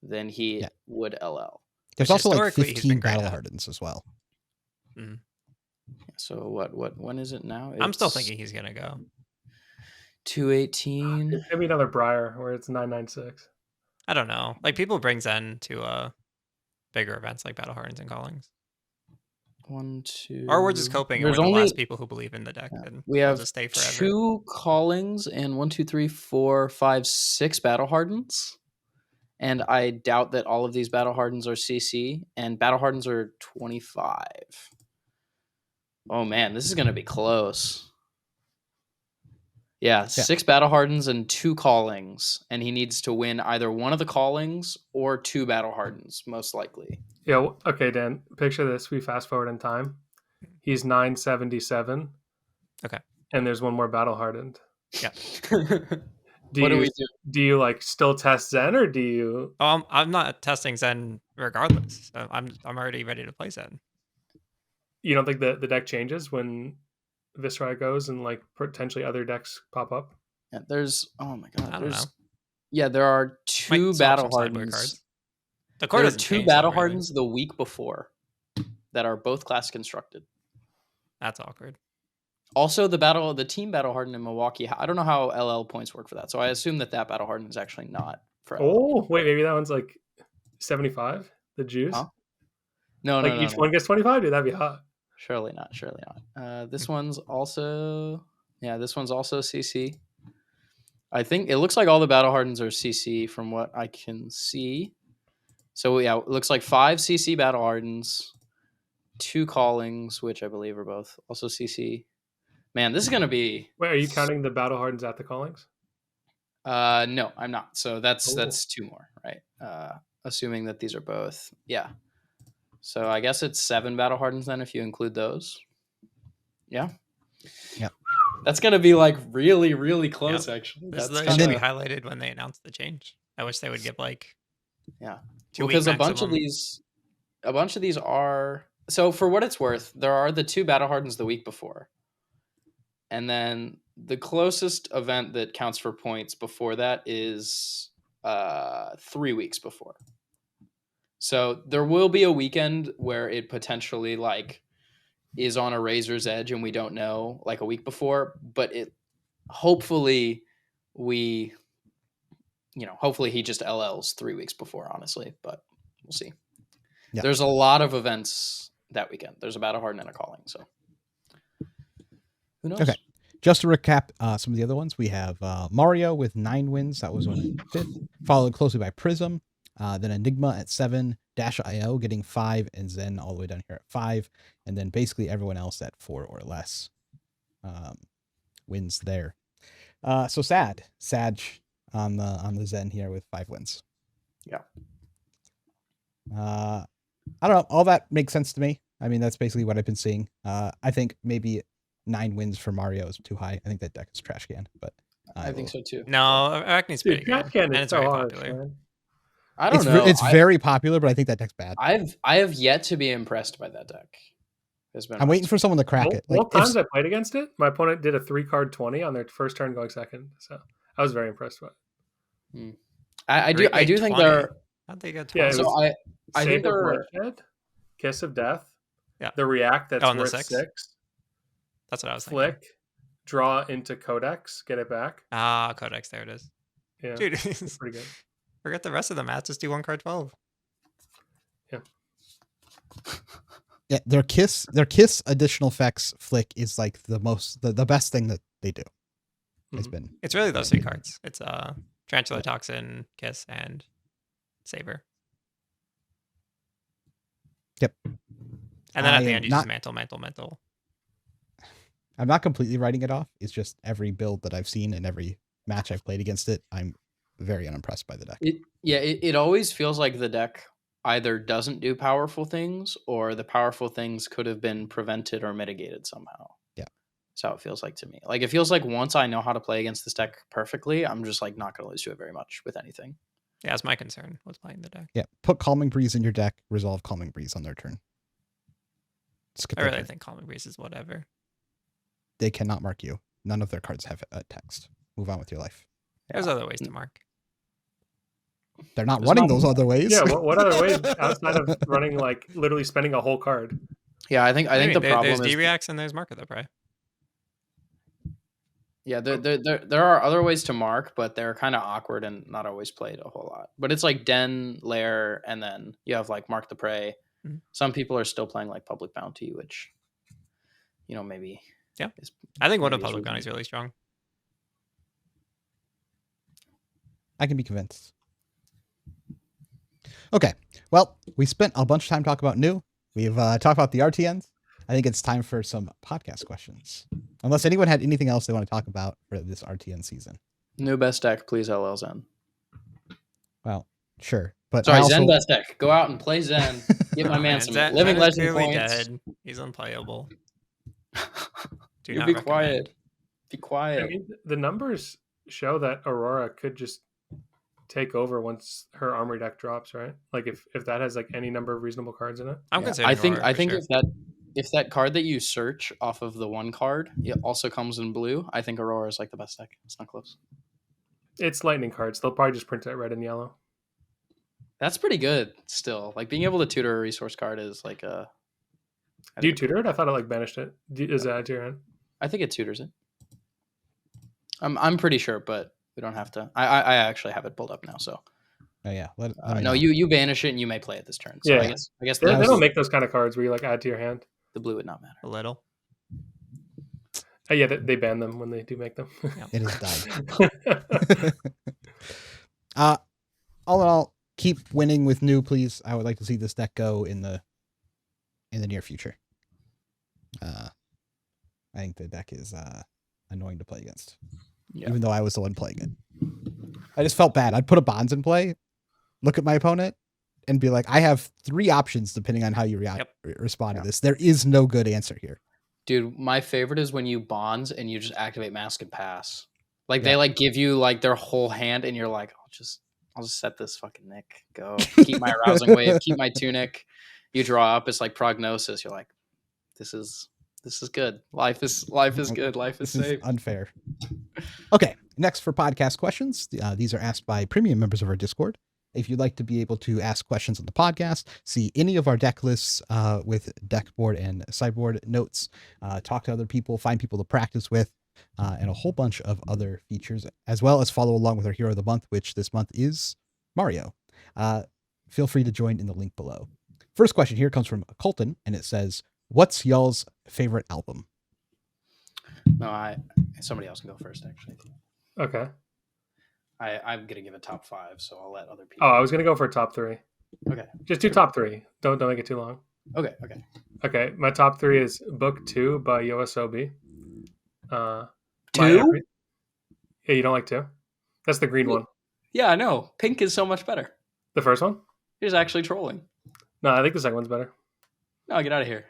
then he Yeah. would LL. There's Which also like historically he's 15 been great battle at. hardens as well. So when is it now? I'm still It's thinking he's gonna go. 218. Maybe another Briar where it's 996. I don't know. Like people bring Zen to bigger events like Battle Hardens and Callings. 1, 2. Or we're just coping and There's we're the only last people who believe in the deck. yeah, And we we'll have just stay forever. 2 callings and 1, 2, 3, 4, 5, 6 battle hardens. And I doubt that all of these battle hardens are CC, and battle hardens are 25. Oh man, this is gonna be close. Yeah, 6 battle hardens and 2 callings, and he needs to win either one of the callings or 2 battle hardens, most likely. Yeah. Okay, Dan. Picture this. We fast forward in time. He's 977. Okay. And there's one more battle hardened. Yeah. Do What do you we do? do you like still test Zen or do you? Oh, I'm not testing Zen regardless. I'm already ready to play Zen. You don't think the deck changes when Viscerai goes and like potentially other decks pop up? Yeah, there's oh my god, I don't know. Yeah, there are Might 2 swap battle some sideboard hardens. cards. The core There are doesn't 2 change, battle though, really. hardens the week before that are both class constructed. That's awkward. Also, the team battle harden in Milwaukee. I don't know how LL points work for that, so I assume that battle harden is actually not for LL. Oh, wait, maybe that one's like 75. The juice. Huh? No, Like no, each no. one gets 25. Dude, that'd be hot. Surely not. This one's also CC. I think it looks like all the battle hardens are CC from what I can see. So yeah, it looks like 5 CC battle hardens, 2 callings, which I believe are both also CC. Man, this is gonna be. Wait, are you counting the battle hardens at the callings? No, I'm not. So that's Oh. 2 more, right? Assuming that these are both, yeah. So I guess it's 7 battle hardens then if you include those. Yeah. Yep. That's gonna be like really, really close. Actually, This that's is kinda, be highlighted when they announced the change. I wish they would give like yeah. 2 Because week a bunch of these are so for what it's worth, there are the 2 battle hardens the week before, and then the closest event that counts for points before that is 3 weeks before. So there will be a weekend where it potentially like is on a razor's edge and we don't know like a week before, but hopefully he just LLs 3 weeks before, honestly, but we'll see. Yeah. There's a lot of events that weekend. There's a battle harden and a calling, so who knows? Okay. Just to recap some of the other ones, we have Mario with 9 wins. That was one in 5th, followed closely by Prism. Then Enigma at 7, Dash.io getting 5, and Zen all the way down here at 5. And then basically everyone else at 4 or less wins there. So Sag on the Zen here with 5 wins. I don't know. All that makes sense to me. I mean, that's basically what I've been seeing. I think maybe 9 wins for Mario is too high. I think that deck is trash can, but I think so too. No, Arachne's pretty Dude, good. Trash Can And is it's so very harsh, popular. man. I don't know. It's very popular, but I think that deck's bad. I have yet to be impressed by that deck. I'm waiting for someone to crack it. Both times I played against it, my opponent did a 3-card 20 on their first turn going second. So I was very impressed with it. I do think they're. How'd they get 20? Yeah, it So was I think Save of they're. Bloodshed, Kiss of Death, Yeah. the React that's Oh, and the worth 6? 6, That's what I was thinking. Flick, draw into Codex, get it back. Ah, Codex, there it is. Yeah, Dude, it's pretty good. forget the rest of the mats. Just do 1 card 12. Yeah, their kiss additional effects flick is like the best thing that they do. Has been. It's really those 3 cards. It's Tarantula Toxin, Kiss, and Saber. Yep. And then at the end, you just mantle. I'm not completely writing it off. It's just every build that I've seen and every match I've played against it, I'm very unimpressed by the deck. It always feels like the deck either doesn't do powerful things or the powerful things could have been prevented or mitigated somehow. Yeah. That's how it feels like to me. Like, it feels like once I know how to play against this deck perfectly, I'm just like not going to lose to it very much with anything. Yeah, that's my concern with playing the deck. Yeah, put Calming Breeze in your deck, resolve Calming Breeze on their turn. I really think Calming Breeze is whatever. They cannot mark you. None of their cards have a text. Move on with your life. There's other ways to mark. They're not running those other ways. Yeah, what other ways outside of running, like literally spending a whole card? Yeah, I think the problem there's is D-Reacts and there's Mark of the Prey. Yeah, there are other ways to mark, but they're kind of awkward and not always played a whole lot. But it's like Den, Lair, and then you have like Mark the Prey. Mm-hmm. Some people are still playing like Public Bounty, which, maybe. Yeah, I think one of Public Bounty is really strong. I can be convinced. Okay, well, we spent a bunch of time talking about new. We've talked about the RTNs. I think it's time for some podcast questions. Unless anyone had anything else they want to talk about for this RTN season. New best deck, please, LL Zen. Well, sure. But sorry, Zen best deck. Go out and play Zen. Get my man some Living Legend points. Dead. He's unplayable. You be quiet. Be quiet. I mean, the numbers show that Aurora could just take over once her armory deck drops, right? Like if that has like any number of reasonable cards in it. I'm considering I think if that card that you search off of the one card, it also comes in blue, I think Aurora is like the best deck. It's not close. It's lightning cards. They'll probably just print it red and yellow. That's pretty good still. Like being able to tutor a resource card is like a. Do you tutor it? I thought it like banished it. Is that to your end? I think it tutors it. I'm pretty sure, but we don't have to. I actually have it pulled up now, so. Oh yeah. No, you banish it and you may play it this turn. So yeah. I guess they don't make those kind of cards where you like add to your hand. The blue would not matter. A little. Yeah, they ban them when they do make them. Yeah. It is died. All in all, keep winning with new, please. I would like to see this deck go in the near future. I think the deck is annoying to play against. Yeah. Even though I was the one playing it. I just felt bad. I'd put a Bonds in play, look at my opponent, and be like, I have 3 options depending on how you respond to this. There is no good answer here. Dude, my favorite is when you Bonds and you just activate Mask and pass. Like they like give you like their whole hand and you're like, I'll just set this fucking Nick. Go. Keep my Arousing Wave, keep my Tunic. You draw up, it's like Prognosis. You're like, this is good. Life is good. Life is safe. Is unfair. Okay, next for podcast questions. These are asked by premium members of our Discord. If you'd like to be able to ask questions on the podcast, see any of our deck lists with deck board and sideboard notes, talk to other people, find people to practice with, and a whole bunch of other features, as well as follow along with our Hero of the Month, which this month is Mario. Feel free to join in the link below. First question here comes from Colton, and it says, what's y'all's favorite album? No, somebody else can go first, actually. Okay. I'm gonna give a top 5, so I'll let other people. Oh, I was gonna go for a top 3. Okay. Just do top 3. Don't make it too long. Okay. Okay. My top 3 is Book 2 by Yoasobi. 2? Yeah, you don't like 2? That's the green one. Yeah, I know. Pink is so much better. The first one? He's actually trolling. No, I think the second one's better. No, get out of here.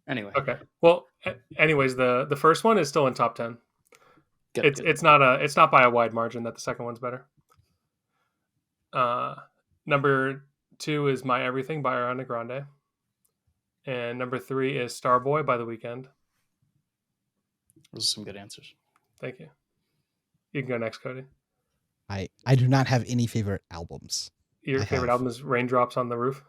Anyway. Okay. Well, anyways, the first one is still in top 10. Good. It's not by a wide margin that the second one's better. Number 2 is My Everything by Ariana Grande. And number 3 is Starboy by The Weeknd. Those are some good answers. Thank you. You can go next, Cody. I do not have any favorite albums. Your favorite album is Raindrops on the Roof?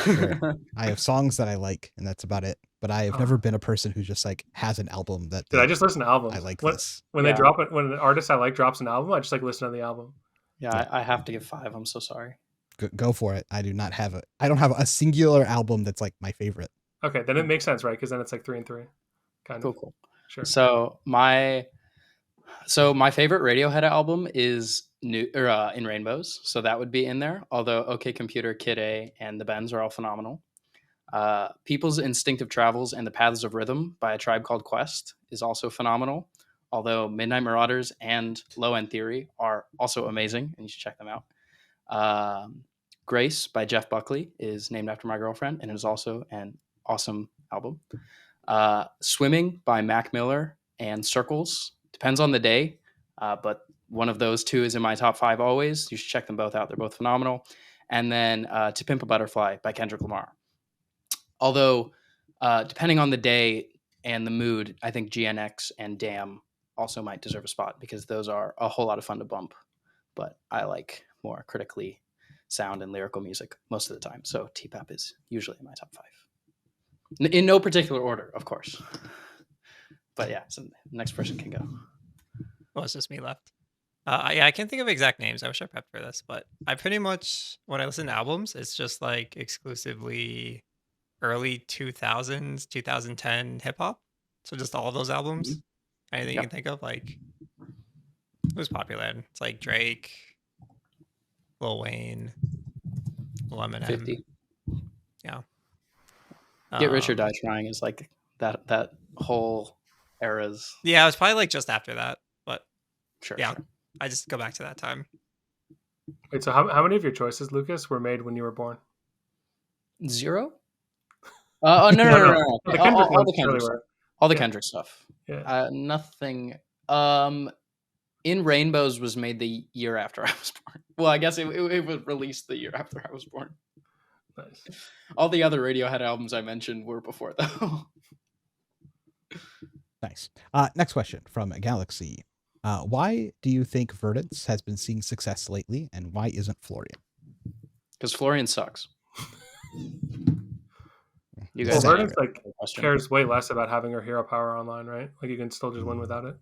Sure. I have songs that I like, and that's about it. But I have never been a person who just like has an album that. Dude, I just listen to albums. I like this. When they drop it, when an artist I like drops an album, I just like listen to the album. Yeah, I have to give 5. I'm so sorry. Go for it. I don't have a singular album that's like my favorite. Okay, then it makes sense, right? Because then it's like 3 and 3. Kind of. Cool. Sure. So my favorite Radiohead album is In Rainbows, so that would be in there. Although OK Computer, Kid A, and The Bends are all phenomenal. People's Instinctive Travels and the Paths of Rhythm by A Tribe Called Quest is also phenomenal. Although Midnight Marauders and Low End Theory are also amazing, and you should check them out. Grace by Jeff Buckley is named after my girlfriend, and it is also an awesome album. Swimming by Mac Miller and Circles. Depends on the day, but one of those two is in my top 5 always. You should check them both out. They're both phenomenal. And then To Pimp a Butterfly by Kendrick Lamar. Although, depending on the day and the mood, I think GNX and Damn also might deserve a spot because those are a whole lot of fun to bump. But I like more critically sound and lyrical music most of the time. So TPAP is usually in my top 5. In no particular order, of course. But yeah, so next person can go. Well, it's just me left. Yeah, I can't think of exact names. I wish I prepped for this, but I pretty much, when I listen to albums, it's just like exclusively early 2000s, 2010 hip hop. So just all of those albums. Mm-hmm. Anything you can think of, like, who's popular? It's like Drake, Lil Wayne, Lil Eminem. 50. Yeah. Get Rich or Die Trying is like that whole era's. Yeah, it was probably like just after that, but sure. I just go back to that time. Wait, so how many of your choices, Lucas, were made when you were born? 0? No. The Kendrick all the Kendrick stuff. All the Kendrick stuff. Yeah. Nothing. In Rainbows was made the year after I was born. Well, I guess it was released the year after I was born. Nice. All the other Radiohead albums I mentioned were before, though. Nice. Next question from Galaxy. Why do you think Verdance has been seeing success lately, and why isn't Florian? Because Florian sucks. You guys, Verdance cares way less about having her hero power online, right? Like you can still just win without it.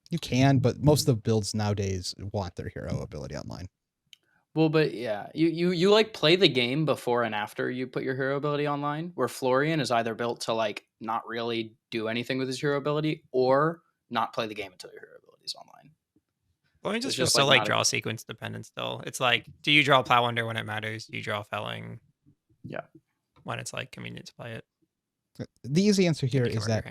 You can, but most of the builds nowadays want their hero ability online. Well, but yeah, you like play the game before and after you put your hero ability online, where Florian is either built to like not really do anything with his hero ability or not play the game until your hero ability is online. Florian just feels so like draw sequence dependent still. It's like, do you draw Plow Under when it matters? Do you draw Felling? Yeah. When it's like convenient to play it. The easy answer here is that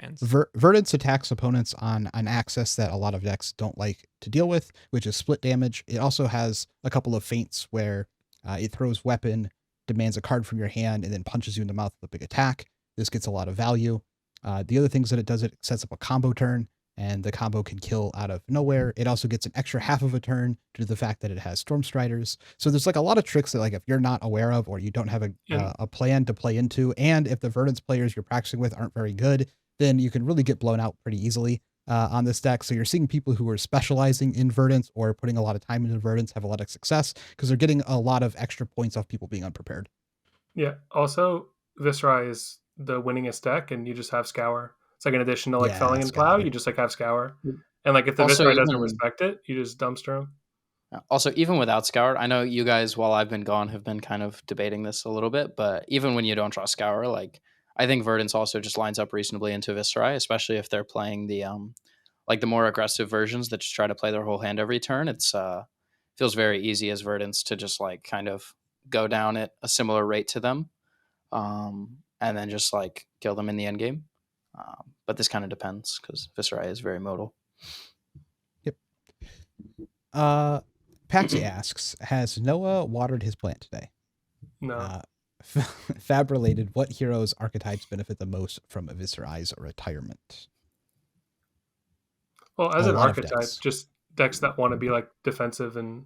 Verdance attacks opponents on an axis that a lot of decks don't like to deal with, which is split damage. It also has a couple of feints where it throws weapon, demands a card from your hand, and then punches you in the mouth with a big attack. This gets a lot of value. The other things that it does, it sets up a combo turn, and the combo can kill out of nowhere. It also gets an extra half of a turn due to the fact that it has Storm Striders. So there's like a lot of tricks that like if you're not aware of or you don't have a plan to play into, and if the Verdance players you're practicing with aren't very good, then you can really get blown out pretty easily on this deck. So you're seeing people who are specializing in Verdance or putting a lot of time into Verdance have a lot of success because they're getting a lot of extra points off people being unprepared. Yeah. Also, Viscera is the winningest deck, and you just have Scour. It's like an addition to like Felling and Plow, you just like have Scour. And like if the Viscera doesn't respect it, you just dumpster him. Also, even without Scour, I know you guys, while I've been gone, have been kind of debating this a little bit, but even when you don't draw Scour, like I think Verdance also just lines up reasonably into Viscera, especially if they're playing the like the more aggressive versions that just try to play their whole hand every turn. It's feels very easy as Verdance to just like kind of go down at a similar rate to them, and then just like kill them in the end game. But this kind of depends because Viscera is very modal. Yep. Paxi asks, has Noah watered his plant today? No. FAB related, what heroes archetypes benefit the most from Eviscerai's retirement? Well, as A an lot of archetype, decks. just decks that want to be like defensive in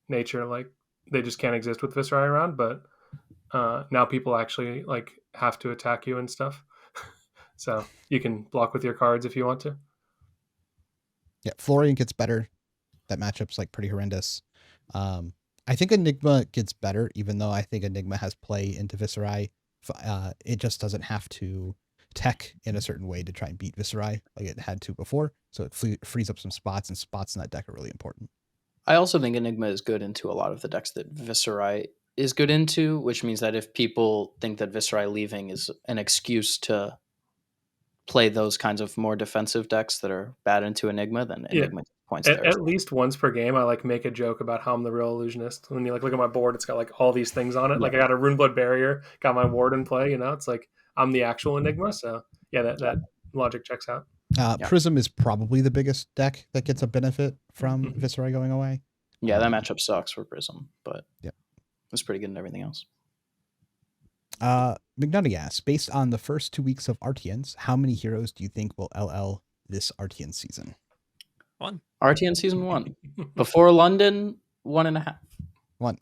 nature, like they just can't exist with Viscerai around. But now people actually like have to attack you and stuff. So you can block with your cards if you want to. Yeah, Florian gets better. That matchup's like pretty horrendous. I think Enigma gets better, even though I think Enigma has play into Viscerai. It just doesn't have to tech in a certain way to try and beat Viscerai like it had to before. So it frees up some spots, and spots in that deck are really important. I also think Enigma is good into a lot of the decks that Viscerai is good into, which means that if people think that Viscerai leaving is an excuse to play those kinds of more defensive decks that are bad into Enigma, then Enigma points there. At least once per game, I like make a joke about how I'm the real illusionist. When you like look at my board, it's got like all these things on it. Like I got a Runeblood Barrier, got my ward in play. It's like I'm the actual Enigma. So yeah, that logic checks out. Prism is probably the biggest deck that gets a benefit from Viscerai going away. Yeah, that matchup sucks for Prism, but yeah, it's pretty good in everything else. McNutty asks, based on the first 2 weeks of RTNs, how many heroes do you think will LL this RTN season? 1. RTN season 1. Before London, 1.5. 1.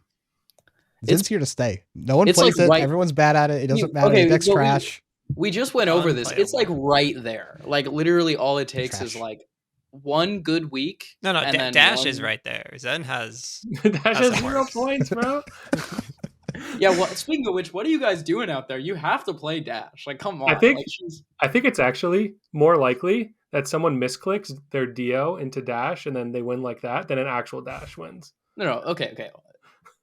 Zen's here to stay. No one plays it. Everyone's bad at it. It doesn't matter. The deck's trash. We just went over this. It's like right there. Like literally all it takes is like one good week. No, Dash is right there. Zen has Dash has 0 points, bro. Yeah, well, speaking of which, what are you guys doing out there? You have to play Dash. Like, come on. I think it's actually more likely that someone misclicks their Dio into Dash and then they win like that than an actual Dash wins. No, okay.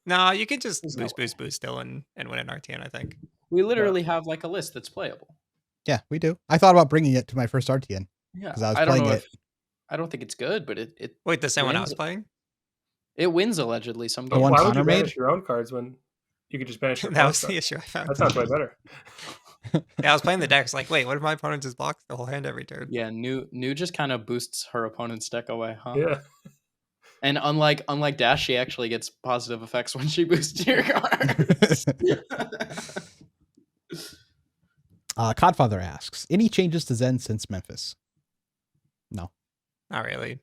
No, you can just boost still and win an RTN, I think. We literally have like a list that's playable. Yeah, we do. I thought about bringing it to my first RTN. Yeah, because I was playing it. I don't think it's good, but it Wait, the same one I was playing? It wins allegedly some games. The one Why would Connor you made? banish your own cards when you could just banish your That was the issue I found. That sounds way better. Yeah, I was playing the deck. It's like, wait, what if my opponent just blocks the whole hand every turn? Yeah, New just kind of boosts her opponent's deck away, huh? Yeah. And unlike Dash, she actually gets positive effects when she boosts your cards. Codfather asks, any changes to Zen since Memphis? No. Not really.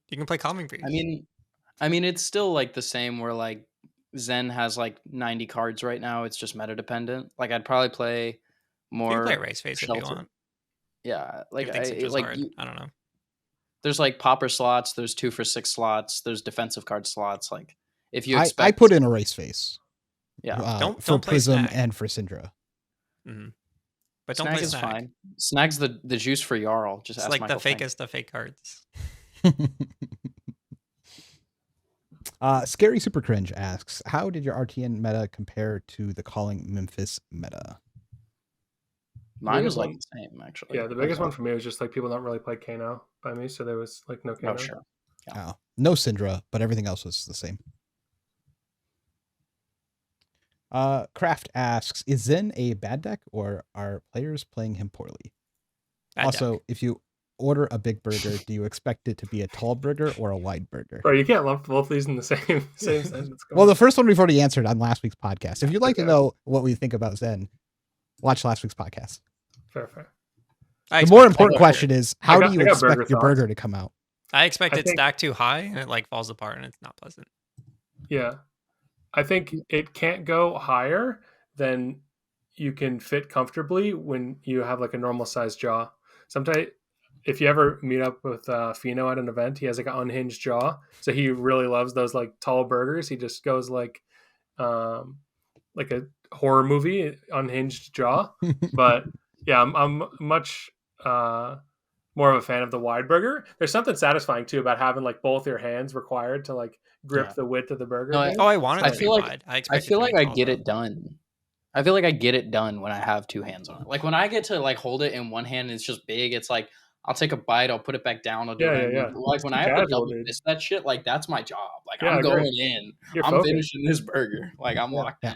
You can play Calming Breeze. I mean, it's still like the same where like Zen has like 90 cards right now. It's just meta dependent. Like I'd probably play more. You can play Race Face Shelter. if you want. Yeah, like I don't know. There's like popper slots. There's 2 for 6 slots. There's defensive card slots. Like if you expect, I put in a Race Face. Yeah, don't for play Prism Snag. and for Syndra. Mm-hmm. But don't Snag play is Snag. fine. Snag's the juice for Jarl. Just it's ask like Michael the fakest of fake cards. Scary Super Cringe asks, how did your RTN meta compare to the Calling Memphis meta? Mine was like the same, actually. Yeah, the biggest one for me was just like people don't really play Kano by me, so there was like no Kano. Oh, sure. Yeah. No Syndra, but everything else was the same. Kraft asks, is Zen a bad deck or are players playing him poorly? Bad also, deck. if you order a big burger, do you expect it to be a tall burger or a wide burger? Bro, you can't lump both these in the same sentence. Well, the first one we've already answered on last week's podcast. If you'd like to know what we think about Zen, watch last week's podcast. Fair. The more important question is, how do you expect your burger to come out? I expect it stacked too high and it like falls apart and it's not pleasant. Yeah. I think it can't go higher than you can fit comfortably when you have like a normal sized jaw. Sometimes if you ever meet up with Fino at an event, he has like an unhinged jaw. So he really loves those like tall burgers. He just goes like a horror movie, unhinged jaw. But yeah, I'm much more of a fan of the wide burger. There's something satisfying too about having like both your hands required to like grip the width of the burger. No, I wanted to be wide. I feel like I get it done. I feel like I get it done when I have 2 hands on it. Like when I get to like hold it in one hand and it's just big, it's like I'll take a bite, I'll put it back down, I'll do it. Yeah. Like when I have to double fist that shit, like that's my job. Like Yeah, I'm going in. You're I'm focused. finishing this burger. Like I'm locked in.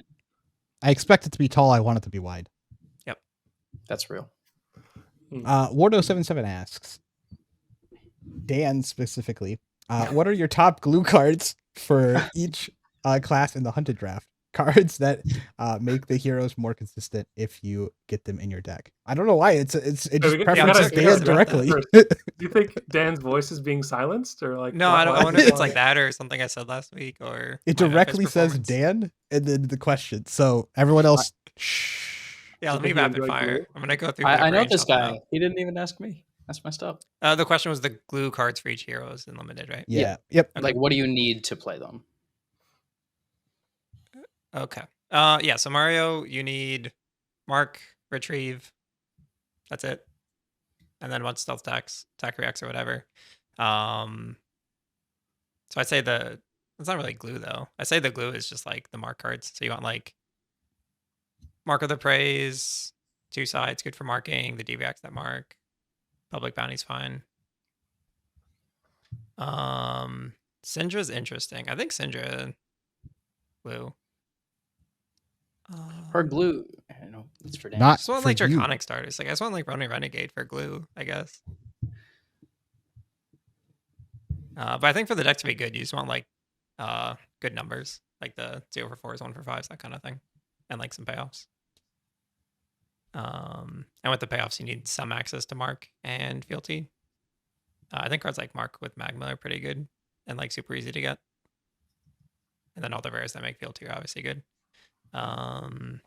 I expect it to be tall. I want it to be wide. Yep. That's real. Wardo77 asks, Dan specifically, what are your top glue cards for each class in the hunted draft? Cards that make the heroes more consistent if you get them in your deck. I don't know why it just preferences Dan directly. Do you think Dan's voice is being silenced, or like? No, I wonder if it's like that or something I said last week, or it directly says Dan and then the question. So everyone else, shh. Yeah, let me rapid fire. I'm gonna go through. I know this guy. He didn't even ask me. That's messed up. The question was the glue cards for each hero is unlimited, right? Yeah. Yep. Okay. Like, what do you need to play them? Okay. Yeah. So Mario, you need mark, retrieve. That's it. And then once stealth attacks, attack reacts or whatever. So I'd say it's not really glue though. I say the glue is just like the mark cards. So you want like Mark of the Praise, 2 sides, good for marking. The D reacts that mark. Public bounty's fine. Syndra's interesting. I think Syndra glue. Her glue, I don't know, it's for damage. Not I just want for like you. Draconic starters. Like I just want like Ronin Renegade for glue, I guess. But I think for the deck to be good, you just want like good numbers, like the 0 for 4s, 1 for 5s, that kind of thing, and like some payoffs. And with the payoffs, you need some access to mark and fealty. I think cards like mark with magma are pretty good and like super easy to get. And then all the rares that make fealty are obviously good. And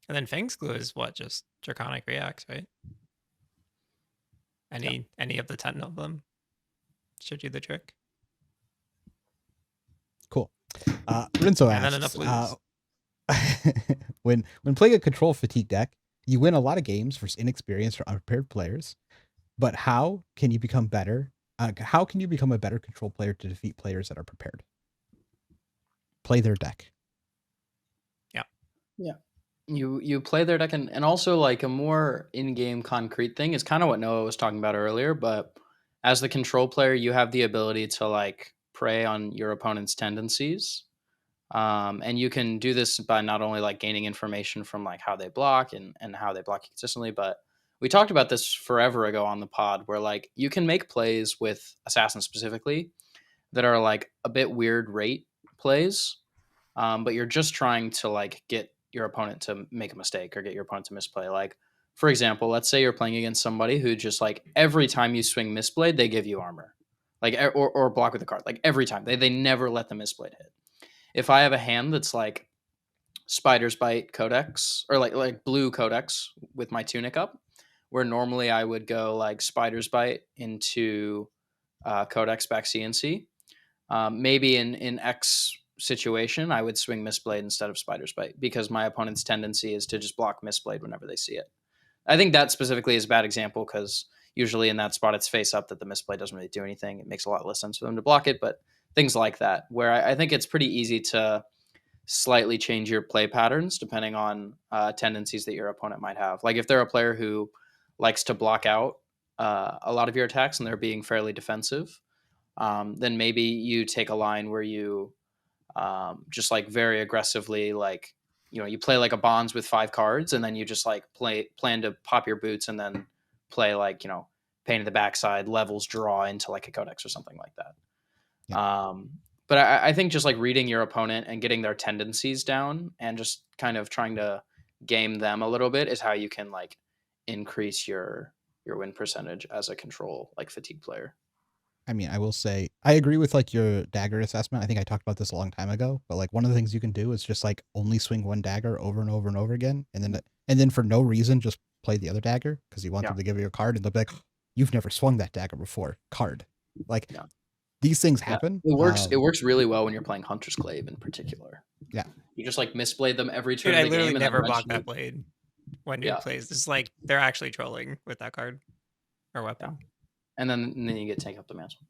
then Fang's glue is what? Just Draconic reacts, right? Any of the 10 of them should do the trick. Cool. Rinso asks, when playing a control fatigue deck, you win a lot of games versus inexperienced or unprepared players. But how can you become better? How can you become a better control player to defeat players that are prepared? Play their deck. Yeah. You play their deck, and also like a more in-game concrete thing is kind of what Noah was talking about earlier. But as the control player, you have the ability to like prey on your opponent's tendencies. And you can do this by not only like gaining information from like how they block and how they block consistently, but we talked about this forever ago on the pod where like you can make plays with assassins specifically that are like a bit weird rate plays. But you're just trying to like get your opponent to make a mistake or get your opponent to misplay. Like, for example, let's say you're playing against somebody who just like every time you swing misblade, they give you armor, like or block with a card. Like every time they never let the misblade hit. If I have a hand that's like Spider's Bite Codex or like blue Codex with my Tunic up, where normally I would go like Spider's Bite into Codex back CNC. Maybe in X situation, I would swing Mistblade instead of Spider's Bite because my opponent's tendency is to just block Mistblade whenever they see it. I think that specifically is a bad example because usually in that spot it's face up that the Mistblade doesn't really do anything. It makes a lot less sense for them to block it, but things like that, where I think it's pretty easy to slightly change your play patterns depending on tendencies that your opponent might have. Like if they're a player who likes to block out a lot of your attacks and they're being fairly defensive, then maybe you take a line where you just like very aggressively, like, you know, you play like a bonds with 5 cards and then you just like plan to pop your boots and then play like, you know, pain in the backside, levels draw into like a codex or something like that. Yeah. But I think just like reading your opponent and getting their tendencies down and just kind of trying to game them a little bit is how you can like increase your win percentage as a control like fatigue player. I mean, I will say I agree with like your dagger assessment. I think I talked about this a long time ago, but like one of the things you can do is just like only swing one dagger over and over and over again, and then for no reason just play the other dagger because you want them to give you a card, and they'll be like, "You've never swung that dagger before." Card, like these things happen. It works. It works really well when you're playing Hunter's Clave in particular. Yeah, you just like misblade them every turn. Dude, of the I literally game never block that blade when Nuke plays. It's like they're actually trolling with that card or weapon. Yeah. And then you get Tank Up the Mantle.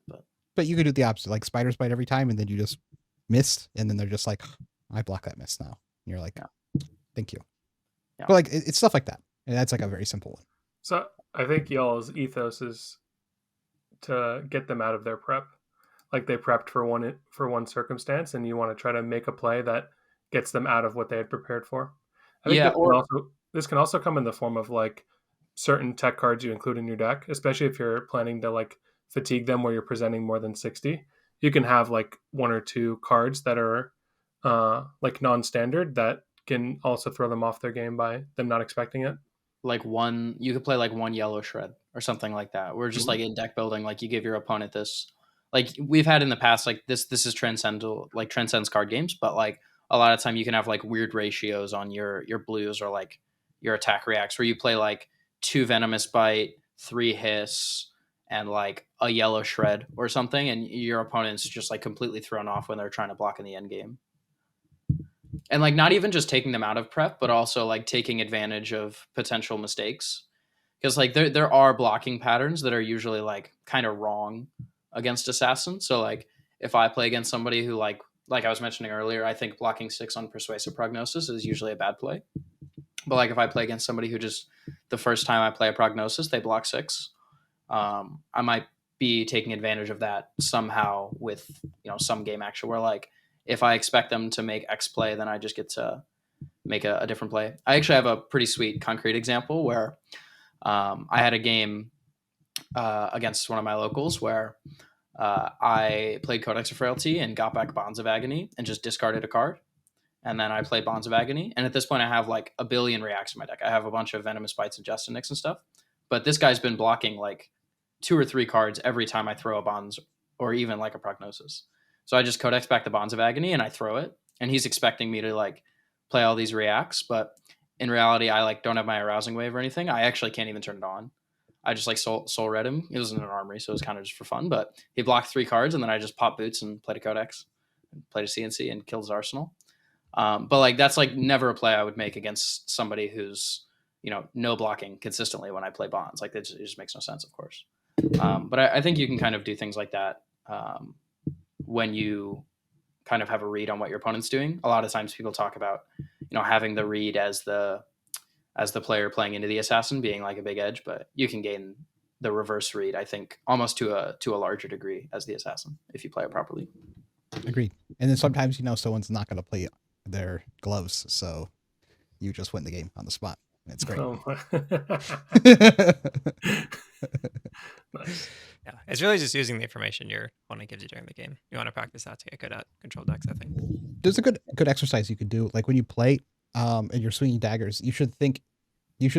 But you could do the opposite, like Spider's Bite every time, and then you just miss, and then they're just like, I block that miss now. And you're like, thank you. Yeah. But like it's stuff like that. And that's like a very simple one. So I think y'all's ethos is to get them out of their prep. Like they prepped for one circumstance, and you want to try to make a play that gets them out of what they had prepared for. I think this can also come in the form of like certain tech cards you include in your deck, especially if you're planning to like fatigue them where you're presenting more than 60. You can have like 1 or 2 cards that are like non-standard that can also throw them off their game by them not expecting it? Like you could play like one yellow shred or something like that. We're just like in deck building, like you give your opponent this, like we've had in the past, like this is transcends card games, but like a lot of time you can have like weird ratios on your blues or like your attack reacts where you play like 2 venomous bite, 3 hiss, and like a yellow shred or something, and your opponent's just like completely thrown off when they're trying to block in the end game. And like not even just taking them out of prep, but also like taking advantage of potential mistakes, because like there are blocking patterns that are usually like kind of wrong against assassin. So like if I play against somebody who like I was mentioning earlier, I think blocking 6 on persuasive prognosis is usually a bad play. But like if I play against somebody who just the first time I play a prognosis they block 6, I might be taking advantage of that somehow with some game action where like if I expect them to make X play, then I just get to make a different play. I actually have a pretty sweet concrete example where I had a game against one of my locals where I played Codex of Frailty and got back Bonds of Agony and just discarded a card. And then I played Bonds of Agony. And at this point, I have like a billion reacts in my deck. I have a bunch of Venomous Bites and Justinics and stuff. But this guy's been blocking like 2 or 3 cards every time I throw a Bonds or even like a Prognosis. So I just Codex back the Bonds of Agony and I throw it. And he's expecting me to like play all these reacts. But in reality, I like don't have my Arousing Wave or anything. I actually can't even turn it on. I just like soul read him. It was in an armory, so it was kind of just for fun. But he blocked 3 cards, and then I just popped boots and played a Codex, and played a CNC, and killed his arsenal. But like that's like never a play I would make against somebody who's no blocking consistently when I play Bonds. Like it just makes no sense, of course. But I think you can kind of do things like that when you kind of have a read on what your opponent's doing. A lot of times people talk about having the read as the player playing into the assassin being like a big edge, but you can gain the reverse read, I think, almost to a larger degree as the assassin if you play it properly. Agreed. And then sometimes someone's not going to play their gloves, so you just win the game on the spot. It's great. Oh. Nice. Yeah, it's really just using the information your opponent gives you during the game. You want to practice that to get good at control decks, I think. There's a good exercise you could do. Like when you play and you're swinging daggers, you should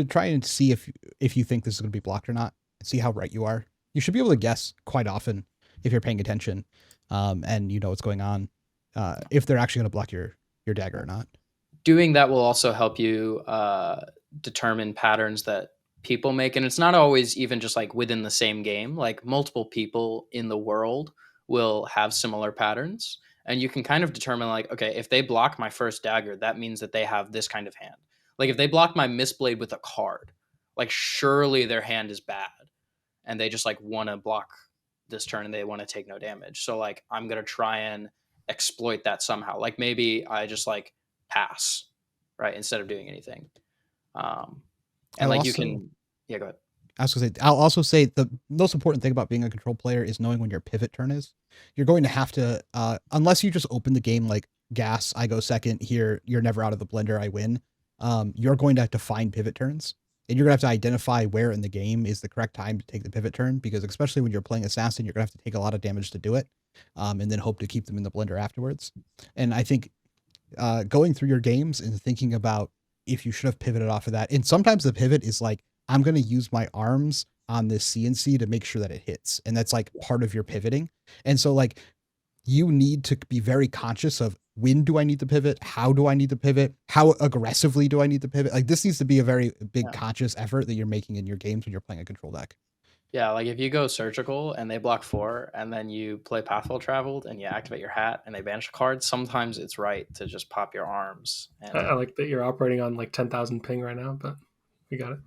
try and see if you think this is going to be blocked or not, and see how right you are. You should be able to guess quite often if you're paying attention and you know what's going on, if they're actually going to block your dagger or not. Doing that will also help you determine patterns that people make. And it's not always even just like within the same game. Like multiple people in the world will have similar patterns. And you can kind of determine like, okay, if they block my first dagger, that means that they have this kind of hand. Like if they block my Mistblade with a card, like surely their hand is bad. And they just like want to block this turn and they want to take no damage. So like I'm going to try and exploit that somehow. Like maybe I just like pass, right, instead of doing anything. And like you can, yeah, go ahead. I'll also say the most important thing about being a control player is knowing when your pivot turn is. You're going to have to, unless you just open the game like gas, I go second here, you're never out of the blender, I win. You're going to have to find pivot turns, and you're gonna have to identify where in the game is the correct time to take the pivot turn, because especially when you're playing assassin, you're gonna have to take a lot of damage to do it, and then hope to keep them in the blender afterwards. And I think going through your games and thinking about if you should have pivoted off of that, and sometimes the pivot is like, I'm going to use my arms on this CNC to make sure that it hits, and that's like part of your pivoting. And so like you need to be very conscious of, when do I need to pivot? How do I need to pivot? How aggressively do I need to pivot? Like this needs to be a very big conscious effort that you're making in your games when you're playing a control deck. Yeah, like if you go surgical and they block 4 and then you play Pathwell Traveled and you activate your hat and they banish a card, sometimes it's right to just pop your arms. And I like that you're operating on like 10,000 ping right now, but we got it.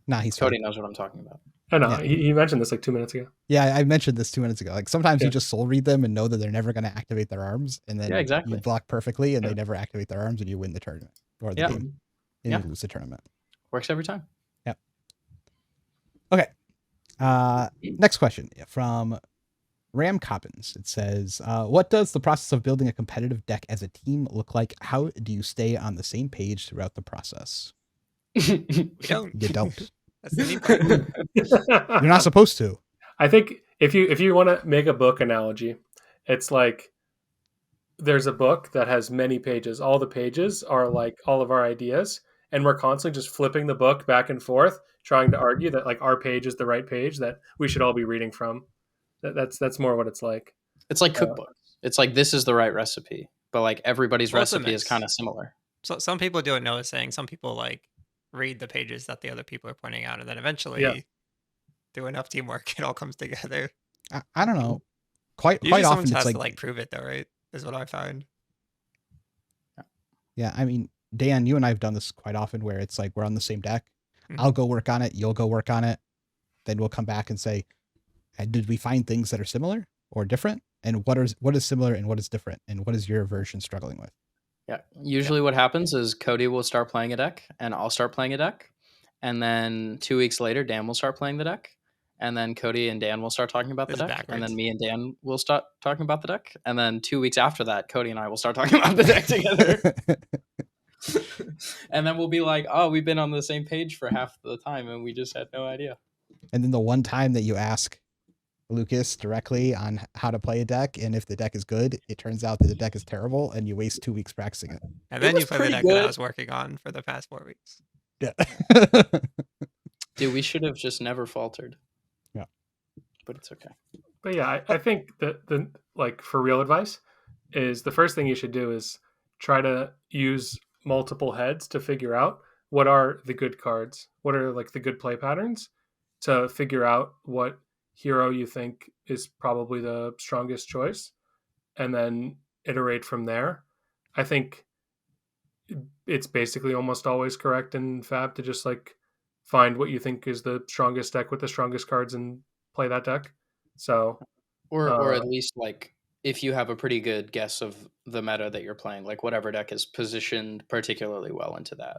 Nah, Cody knows what I'm talking about. I know. Yeah. He mentioned this like 2 minutes ago. Yeah, I mentioned this 2 minutes ago. Like sometimes you just soul read them and know that they're never going to activate their arms, and then you block perfectly and they never activate their arms, and you win the tournament or the game, and you lose the tournament. Works every time. Yep. Okay. Next question from Ram Coppins. It says, what does the process of building a competitive deck as a team look like? How do you stay on the same page throughout the process? We don't. You don't. That's the neat part. You're not supposed to. I think if you want to make a book analogy, it's like there's a book that has many pages. All the pages are like all of our ideas, and we're constantly just flipping the book back and forth, trying to argue that like our page is the right page that we should all be reading from. That's more what it's like. It's like Uh, cookbooks. It's like this is the right recipe, but like everybody's Well, it's a recipe is mix. kind of similar. So some people do it noticing. Some people like read the pages that the other people are pointing out, and then eventually, Yeah. through enough teamwork, it all comes together. I don't know. Quite Usually, someone often has it's to like prove it, though, right? Is what I find. yeah. I mean, Dan, you and I have done this quite often where it's like we're on the same deck. Mhm. I'll go work on it. You'll go work on it. Then we'll come back and say, did we find things that are similar or different? And what is similar and what is different? And what is your version struggling with? Yeah. Usually what happens is Cody will start playing a deck and I'll start playing a deck. And then 2 weeks later, Dan will start playing the deck. And then Cody and Dan will start talking about the This is deck. And backwards. then me and Dan will start talking about the deck. And then 2 weeks after that, Cody and I will start talking about the deck together. And then we'll be like, oh, we've been on the same page for half the time and we just had no idea. And then the one time that you ask Lucas directly on how to play a deck, and if the deck is good, it turns out that the deck is terrible, and you waste 2 weeks practicing it. And then you was play the pretty deck that I good. was working on for the past 4 weeks. Yeah. Dude, we should have just never faltered. Yeah. But it's okay. But yeah, I think that the like for real advice is the first thing you should do is try to use multiple heads to figure out what are the good cards, what are like the good play patterns, to figure out what hero you think is probably the strongest choice, and then iterate from there. I think it's basically almost always correct in FAB to just like find what you think is the strongest deck with the strongest cards and play that deck. So Or at least like if you have a pretty good guess of the meta that you're playing, like whatever deck is positioned particularly well into that.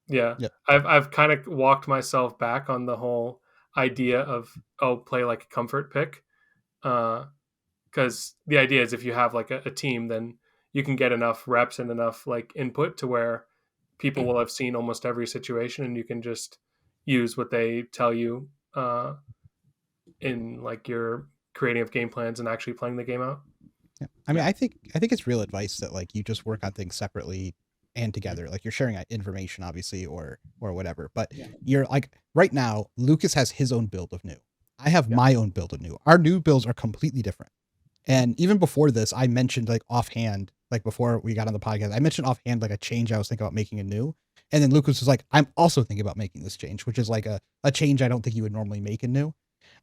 yeah, Yep. I've kind of walked myself back on the whole idea of play like a comfort pick, because the idea is if you have like a team, then you can get enough reps and enough like input to where people will have seen almost every situation, and you can just use what they tell you in like your creating of game plans and actually playing the game out. Yeah. I mean, I think it's real advice that like you just work on things separately and together. Like you're sharing information, obviously, or whatever. But you're like right now, Lucas has his own build of new. I have my own build of new. Our new builds are completely different. And even before this, I mentioned like offhand, like before we got on the podcast, I mentioned offhand like a change I was thinking about making a new. And then Lucas was like, I'm also thinking about making this change, which is like a change I don't think you would normally make in new.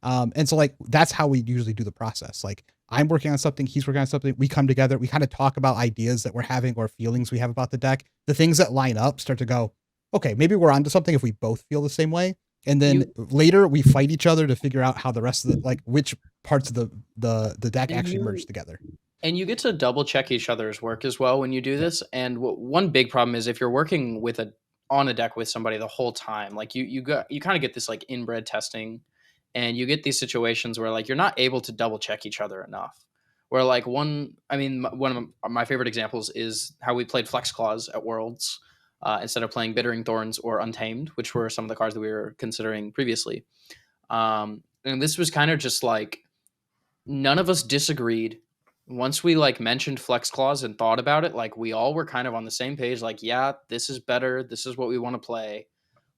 And so like that's how we usually do the process. Like I'm working on something, he's working on something, we come together, we kind of talk about ideas that we're having or feelings we have about the deck. The things that line up start to go, okay, maybe we're onto something if we both feel the same way. And then later we fight each other to figure out how the rest of the like which parts of the deck actually merge together. And you get to double check each other's work as well when you do this. And one big problem is if you're working with on a deck with somebody the whole time, like you kind of get this like inbred testing, and you get these situations where like you're not able to double check each other enough. Where like one of my favorite examples is how we played Flex Claws at Worlds instead of playing Bittering Thorns or Untamed, which were some of the cards that we were considering previously. And this was kind of just like none of us disagreed. Once we like mentioned Flex Claws and thought about it, like we all were kind of on the same page, like, yeah, this is better. This is what we want to play.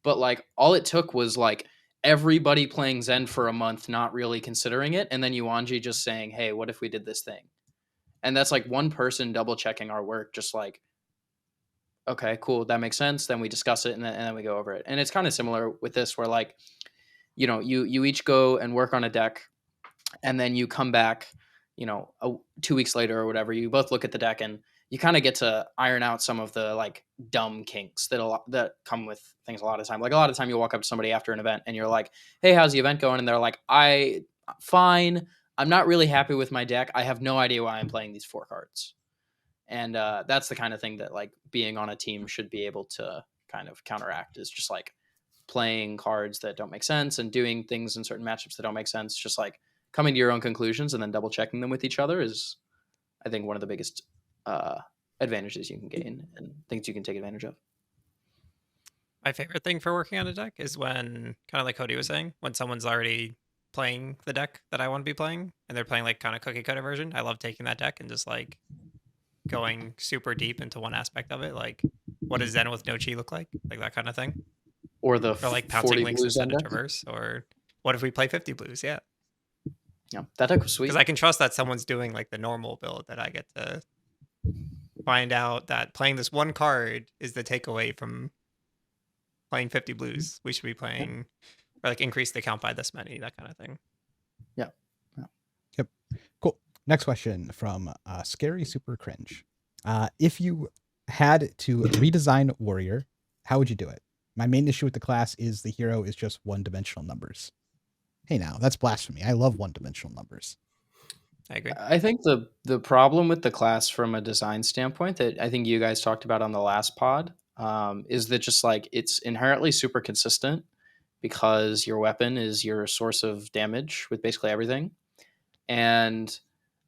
But like all it took was like everybody playing Zen for a month, not really considering it. And then Yuanji just saying, hey, what if we did this thing? And that's like one person double checking our work, just like, okay, cool, that makes sense. Then we discuss it and then we go over it. And it's kind of similar with this where like, you each go and work on a deck and then you come back, 2 weeks later or whatever, you both look at the deck and you kind of get to iron out some of the like dumb kinks that come with things a lot of time. Like a lot of time you walk up to somebody after an event and you're like, hey, how's the event going? And they're like, fine. I'm not really happy with my deck. I have no idea why I'm playing these 4 cards. And that's the kind of thing that like being on a team should be able to kind of counteract, is just like playing cards that don't make sense and doing things in certain matchups that don't make sense. Just like coming to your own conclusions and then double checking them with each other is, I think, one of the biggest advantages you can gain and things you can take advantage of. My favorite thing for working on a deck is when, kind of like Cody was saying, when someone's already playing the deck that I want to be playing and they're playing like kind of cookie cutter version. I love taking that deck and just like going super deep into one aspect of it, like what does Zen with no chi look like that kind of thing, Or the or like 40 pouncing links blues instead of deck. traverse, or what if we play 50 blues? Yeah, Yeah, that deck was sweet. because I can trust that someone's doing like the normal build, that I get to find out that playing this one card is the takeaway from playing 50 blues. We should be playing, or like increase the count by this many, that kind of thing. Yeah. Yep. Cool. Next question from Scary Super Cringe. If you had to redesign Warrior, how would you do it? My main issue with the class is the hero is just one-dimensional numbers. Hey, now that's blasphemy. I love one-dimensional numbers. I agree. I think the problem with the class from a design standpoint that I think you guys talked about on the last pod is that just like it's inherently super consistent because your weapon is your source of damage with basically everything. And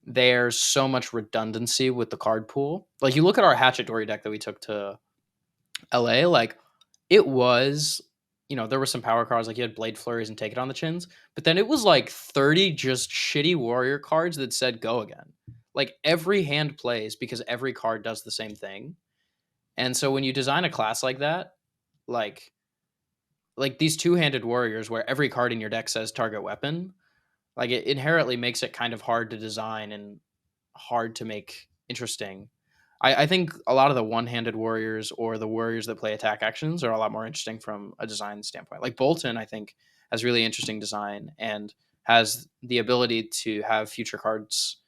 there's so much redundancy with the card pool. Like you look at our Hatchet Dory deck that we took to LA, like it was, there were some power cards, like you had Blade Flurries and Take It on the Chins, but then it was like 30 just shitty warrior cards that said go again. Like every hand plays because every card does the same thing. And so when you design a class like that, like these two-handed warriors where every card in your deck says target weapon, like it inherently makes it kind of hard to design and hard to make interesting. I think a lot of the one-handed warriors or the warriors that play attack actions are a lot more interesting from a design standpoint. Like Bolton, I think, has really interesting design and has the ability to have future cards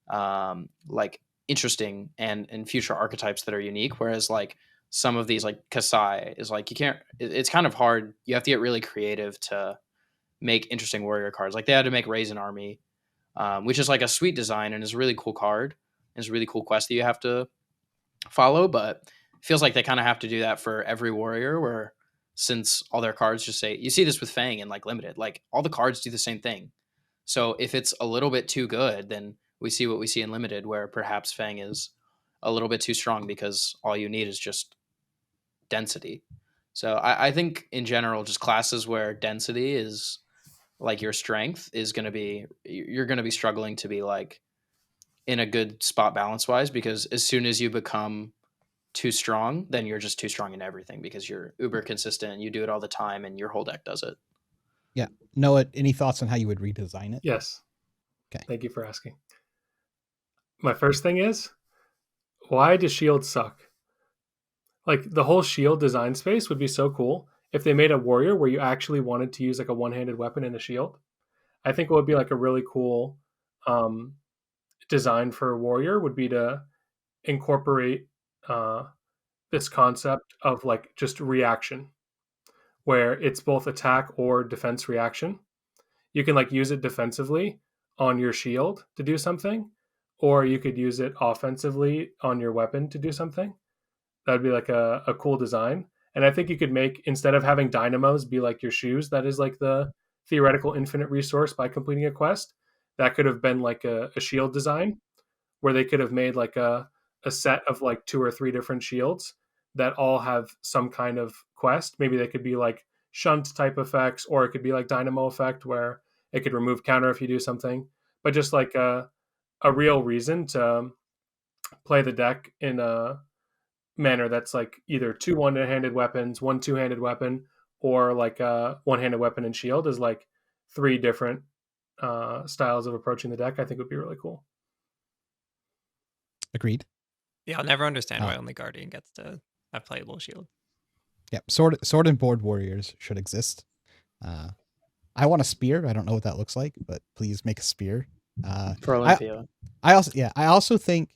like interesting and future archetypes that are unique. Whereas like some of these, like Kasai, is like you can't. It's kind of hard. You have to get really creative to make interesting warrior cards. Like they had to make Raisin Army, which is like a sweet design and is a really cool card. It's a really cool quest that you have to follow, but it feels like they kind of have to do that for every warrior, where since all their cards just say, you see this with Fang and like Limited, like all the cards do the same thing. So if it's a little bit too good, then we see what we see in Limited, where perhaps Fang is a little bit too strong because all you need is just density. So I think in general, just classes where density is like your strength is going to be, you're going to be struggling to be like in a good spot balance wise, because as soon as you become too strong, then you're just too strong in everything because you're uber consistent, you do it all the time, and your whole deck does it. Yeah. Noah, any thoughts on how you would redesign it? Yes. Okay. Thank you for asking. My first thing is, why does shield suck? Like the whole shield design space would be so cool if they made a warrior where you actually wanted to use like a one-handed weapon in a shield. I think what would be like a really cool design for a warrior would be to incorporate this concept of like just reaction, where it's both attack or defense reaction. You can like use it defensively on your shield to do something, or you could use it offensively on your weapon to do something. That'd be like a cool design. And I think you could make, instead of having dynamos be like your shoes, that is like the theoretical infinite resource by completing a quest, that could have been like a shield design where they could have made like a set of like 2 or 3 different shields that all have some kind of quest. Maybe they could be like shunt type effects, or it could be like dynamo effect where it could remove counter if you do something, but just like a real reason to play the deck in a manner that's like either 2 one-handed weapons, 1 two-handed weapon, or like a one-handed weapon and shield is like 3 different styles of approaching the deck. I think would be really cool. Agreed. Yeah, I'll never understand why only Guardian gets to have playable shield. Yeah, sword and board warriors should exist. I want a spear. I don't know what that looks like, but please make a spear. For Olympia. I also think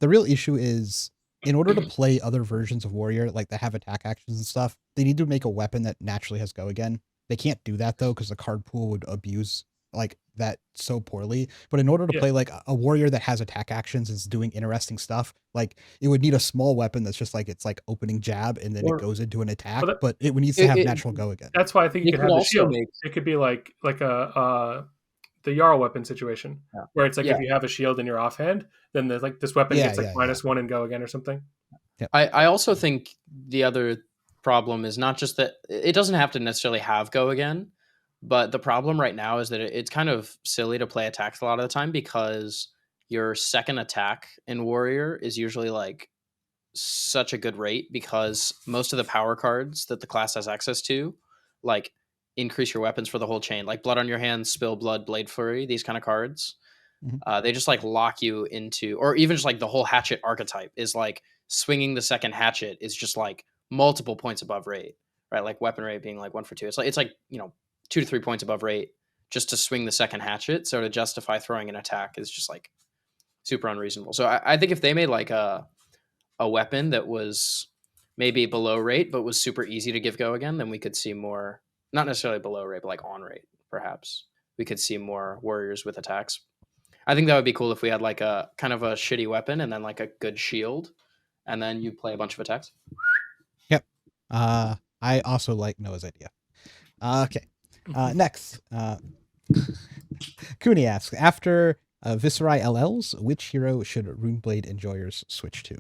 the real issue is, in order to play other versions of warrior, like that have attack actions and stuff, they need to make a weapon that naturally has go again. They can't do that though, because the card pool would abuse like that so poorly. But in order to play like a warrior that has attack actions and is doing interesting stuff, like it would need a small weapon that's just like, it's like opening jab and then it goes into an attack, but it needs to have natural go again. That's why I think you could have the shield. It could be like a the Jarl weapon situation, where it's like if you have a shield in your offhand, then there's like this weapon gets like -1 and go again or something. I also think the other problem is not just that it doesn't have to necessarily have go again, but the problem right now is that it's kind of silly to play attacks a lot of the time because your second attack in Warrior is usually like such a good rate because most of the power cards that the class has access to, like increase your weapons for the whole chain, like Blood on Your Hands, Spill Blood, Blade Flurry, these kind of cards. They just like lock you into, or even just like the whole hatchet archetype is like swinging the second hatchet is just like multiple points above rate, right? Like weapon rate being like 1 for 2. It's like 2 to 3 points above rate just to swing the second hatchet. So to justify throwing an attack is just like super unreasonable. So I think if they made like a weapon that was maybe below rate but was super easy to give go again, then we could see more, not necessarily below rate, but like on rate, perhaps. We could see more warriors with attacks. I think that would be cool if we had like a kind of a shitty weapon and then like a good shield, and then you play a bunch of attacks. Yep. I also like Noah's idea. Okay. Next, Cooney asks, after Viscerai LLs, which hero should Runeblade enjoyers switch to?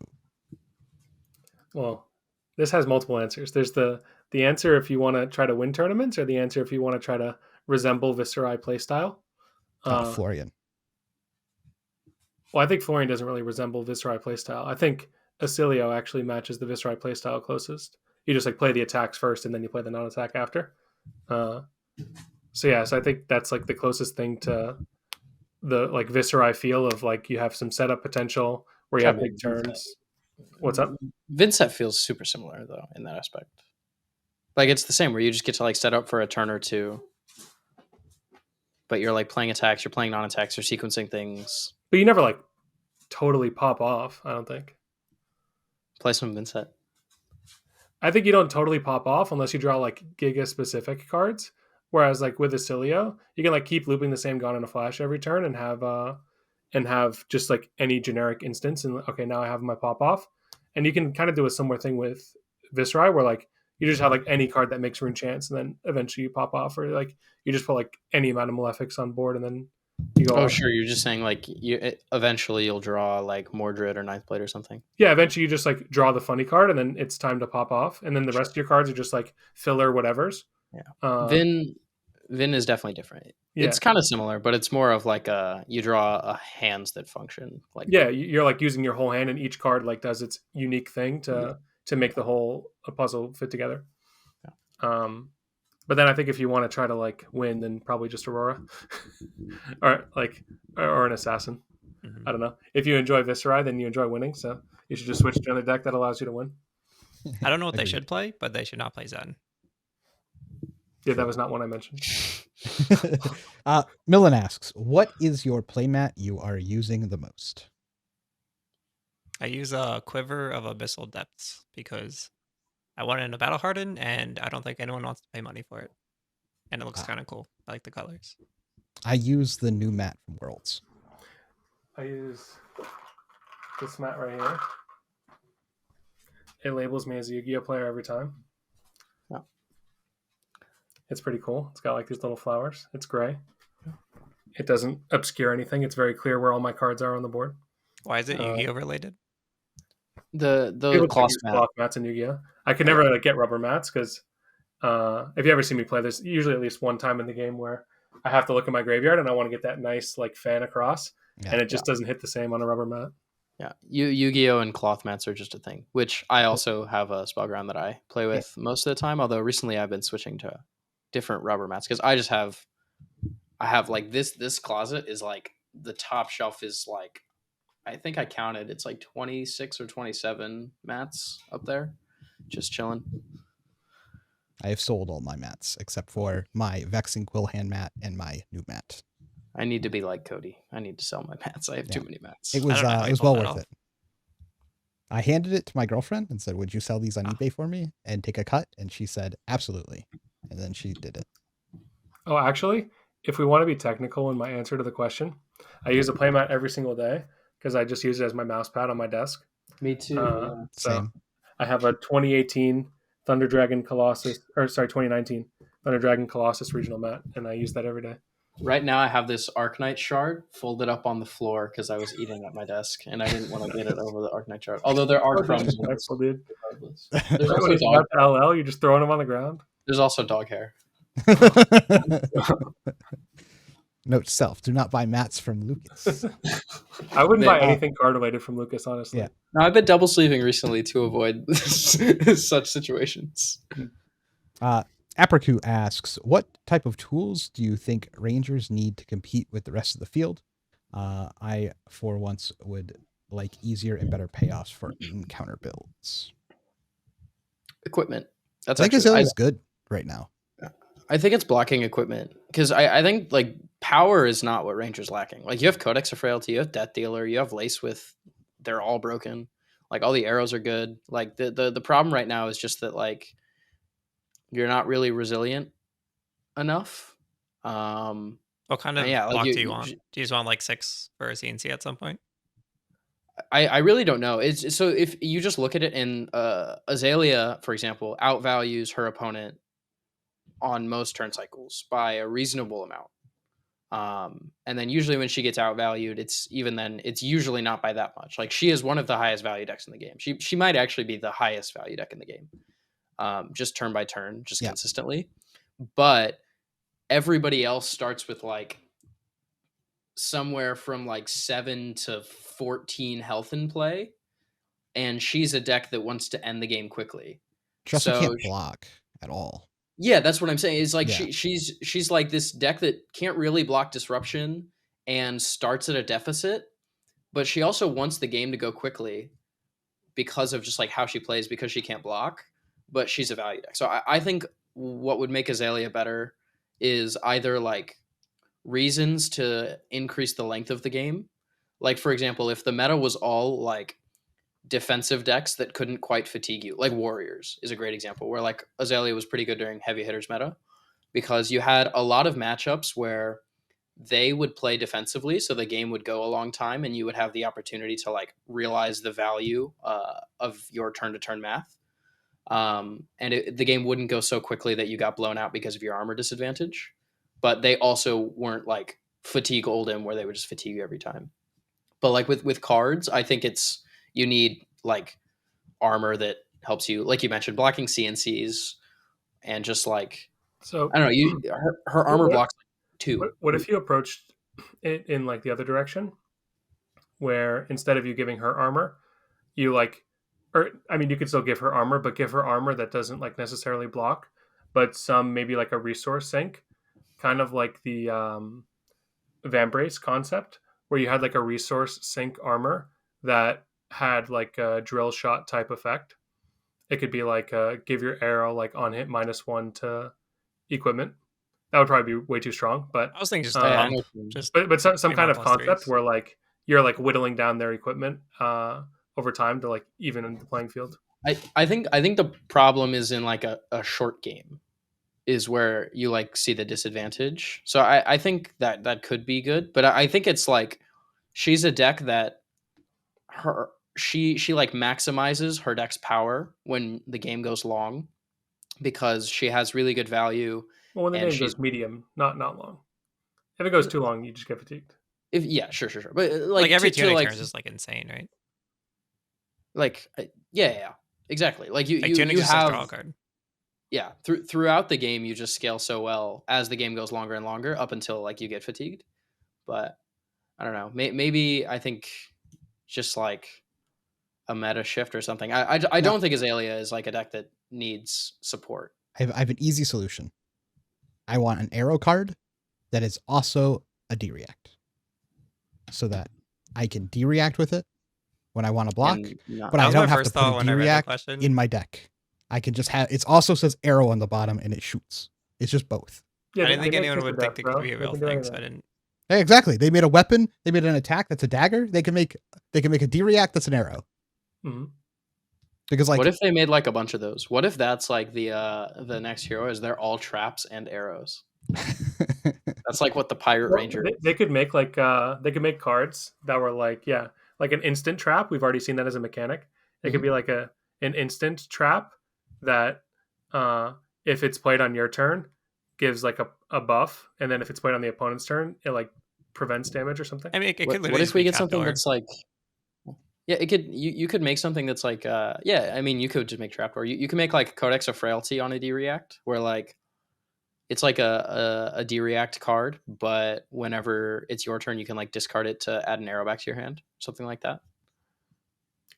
Well, this has multiple answers. There's the answer if you want to try to win tournaments, or the answer if you want to try to resemble Viscerai playstyle. Florian. Well, I think Florian doesn't really resemble Viscerai playstyle. I think Acilio actually matches the Viscerai playstyle closest. You just like play the attacks first, and then you play the non-attack after. So I think that's like the closest thing to the like Viscerai feel of like you have some setup potential where you have big turns. What's up? Vincent feels super similar though in that aspect. Like it's the same where you just get to like set up for a turn or two, but you're like playing attacks, you're playing non-attacks, you're sequencing things. But you never like totally pop off, I don't think. Play some Vincent. I think you don't totally pop off unless you draw like Giga specific cards. Whereas like with Acilio, you can like keep looping the same Gone in a Flash every turn and have just like any generic instance, and okay, now I have my pop off. And you can kind of do a similar thing with Viscerai where like you just have like any card that makes Rune Chance, and then eventually you pop off, or like you just put like any amount of Malefics on board and then you go off. off. Sure, you're just saying like eventually you'll draw like Mordred or Ninth Blade or something. Yeah, eventually you just like draw the funny card and then it's time to pop off, and then the rest of your cards are just like filler whatevers. Yeah. Vin is definitely different. Yeah. It's kind of similar, but it's more of like you draw a hands that function. Like you're like using your whole hand, and each card like does its unique thing to make the whole puzzle fit together. Yeah. But then I think if you want to try to like win, then probably just Aurora, or an assassin. I don't know. If you enjoy Viscerai, then you enjoy winning. So you should just switch to another deck that allows you to win. I don't know what they should play, but they should not play Zen. Yeah, that was not one I mentioned. Millen asks, what is your playmat you are using the most? I use a Quiver of Abyssal Depths because I want it in a Battle Harden, and I don't think anyone wants to pay money for it. And it looks kind of cool. I like the colors. I use the new mat from Worlds. I use this mat right here. It labels me as a Yu-Gi-Oh player every time. Wow. It's pretty cool. It's got like these little flowers. It's gray. It doesn't obscure anything. It's very clear where all my cards are on the board. Why is it Yu-Gi-Oh related? The cloth mats in Yu-Gi-Oh. I could never get rubber mats because if you ever see me play, there's usually at least one time in the game where I have to look at my graveyard and I want to get that nice like fan across, and it just doesn't hit the same on a rubber mat. Yeah, Yu-Gi-Oh and cloth mats are just a thing, which I also have a spell ground that I play with most of the time. Although recently I've been switching to different rubber mats because I have like this closet is like the top shelf is like, I think I counted, it's like 26 or 27 mats up there, just chilling. I have sold all my mats except for my Vexing Quill hand mat and my new mat. I need to be like Cody. I need to sell my mats. I have too many mats. It was well worth it. I handed it to my girlfriend and said, would you sell these on eBay for me and take a cut? And she said, absolutely. And then she did it. Oh, actually, if we want to be technical in my answer to the question, I use a playmat every single day because I just use it as my mouse pad on my desk. Me too. So Same. I have a 2018 Thunder Dragon Colossus, 2019 Thunder Dragon Colossus regional mat, and I use that every day. Right now I have this Arknight shard folded up on the floor because I was eating at my desk and I didn't want to get it over the Arknight shard. Although there are crumbs. Excellent, dude. There's also dog. LL, you're just throwing them on the ground. There's also dog hair. Note self: do not buy mats from Lucas. I wouldn't buy Man, anything card related from Lucas, honestly. Yeah. no, I've been double sleeving recently to avoid such situations. Apraku asks, what type of tools do you think Rangers need to compete with the rest of the field? I, for once, would like easier and better payoffs for encounter builds. Equipment. That's I think actually Azalea's good right now. I think it's blocking equipment because I think like power is not what Ranger's lacking. Like you have Codex of Frailty, you have Death Dealer, you have Lace with, they're all broken. Like all the arrows are good. Like the problem right now is just that like you're not really resilient enough. What kind of yeah, like block do you want? Do you just want like 6 for a CNC at some point? I really don't know. It's so if you just look at it in Azalea, for example, outvalues her opponent on most turn cycles by a reasonable amount. And then usually when she gets outvalued, it's usually not by that much. Like she is one of the highest value decks in the game. She might actually be the highest value deck in the game. Just turn by turn, just consistently. But everybody else starts with like somewhere from like 7 to 14 health in play. And she's a deck that wants to end the game quickly. She also can't block at all. Yeah, that's what I'm saying. Is like she's like this deck that can't really block disruption and starts at a deficit, but she also wants the game to go quickly because of just like how she plays, because she can't block, but she's a value deck. So I think what would make Azalea better is either like reasons to increase the length of the game. Like for example, if the meta was all like defensive decks that couldn't quite fatigue you, like Warriors is a great example where like Azalea was pretty good during heavy hitters meta because you had a lot of matchups where they would play defensively, so the game would go a long time and you would have the opportunity to like realize the value of your turn to turn math, and the game wouldn't go so quickly that you got blown out because of your armor disadvantage, but they also weren't like fatigue Oldhim where they would just fatigue you every time. But like with cards, I think you need like armor that helps you, like you mentioned, blocking CNCs and just like, So I don't know, her armor blocks like 2. What if you approached it in like the other direction, where instead of you giving her armor, you like, or I mean, you could still give her armor, but give her armor that doesn't like necessarily block, but some maybe like a resource sink, kind of like the Vambrace concept, where you had like a resource sink armor that had like a drill shot type effect. It could be like give your arrow like on hit -1 to equipment. That would probably be way too strong, but I was thinking just but some kind of concept 3s. where like you're like whittling down their equipment over time to like even in the playing field. I think the problem is in like a short game is where you like see the disadvantage. So I think that could be good, but I think it's like she's a deck that she like maximizes her deck's power when the game goes long because she has really good value. Well, when the game goes medium, not long. If it goes too long, you just get fatigued. Sure. But like every 2 turns is like insane, right? Like yeah, exactly. Like you have draw a card. Yeah, throughout the game you just scale so well as the game goes longer and longer up until like you get fatigued. But I don't know. Maybe I think just like a meta shift or something. I don't think Azalea is like a deck that needs support. I have an easy solution. I want an arrow card that is also a D-react, so that I can D-react with it when I want to block, but I don't have to put a D-react in my deck. I can just have, it also says arrow on the bottom and it shoots. It's just both. Yeah, I didn't think anyone would think it could be a real thing, so I didn't. Hey, exactly. They made a weapon. They made an attack that's a dagger. They can make a D-react that's an arrow. Mm-hmm. Because like, what if they made like a bunch of those? What if that's like the next hero is they're all traps and arrows? That's like what the Pirate Ranger is. They could make like they could make cards that were like like an instant trap. We've already seen that as a mechanic. It could be like an instant trap that if it's played on your turn gives like a buff, and then if it's played on the opponent's turn it like prevents damage or something. I mean, it could literally what if we get something door. that's like, yeah, it could, you could make something that's like I mean you could just make trapdoor. You can make like Codex of Frailty on a D-react where like it's like a D-react card, but whenever it's your turn, you can like discard it to add an arrow back to your hand, something like that.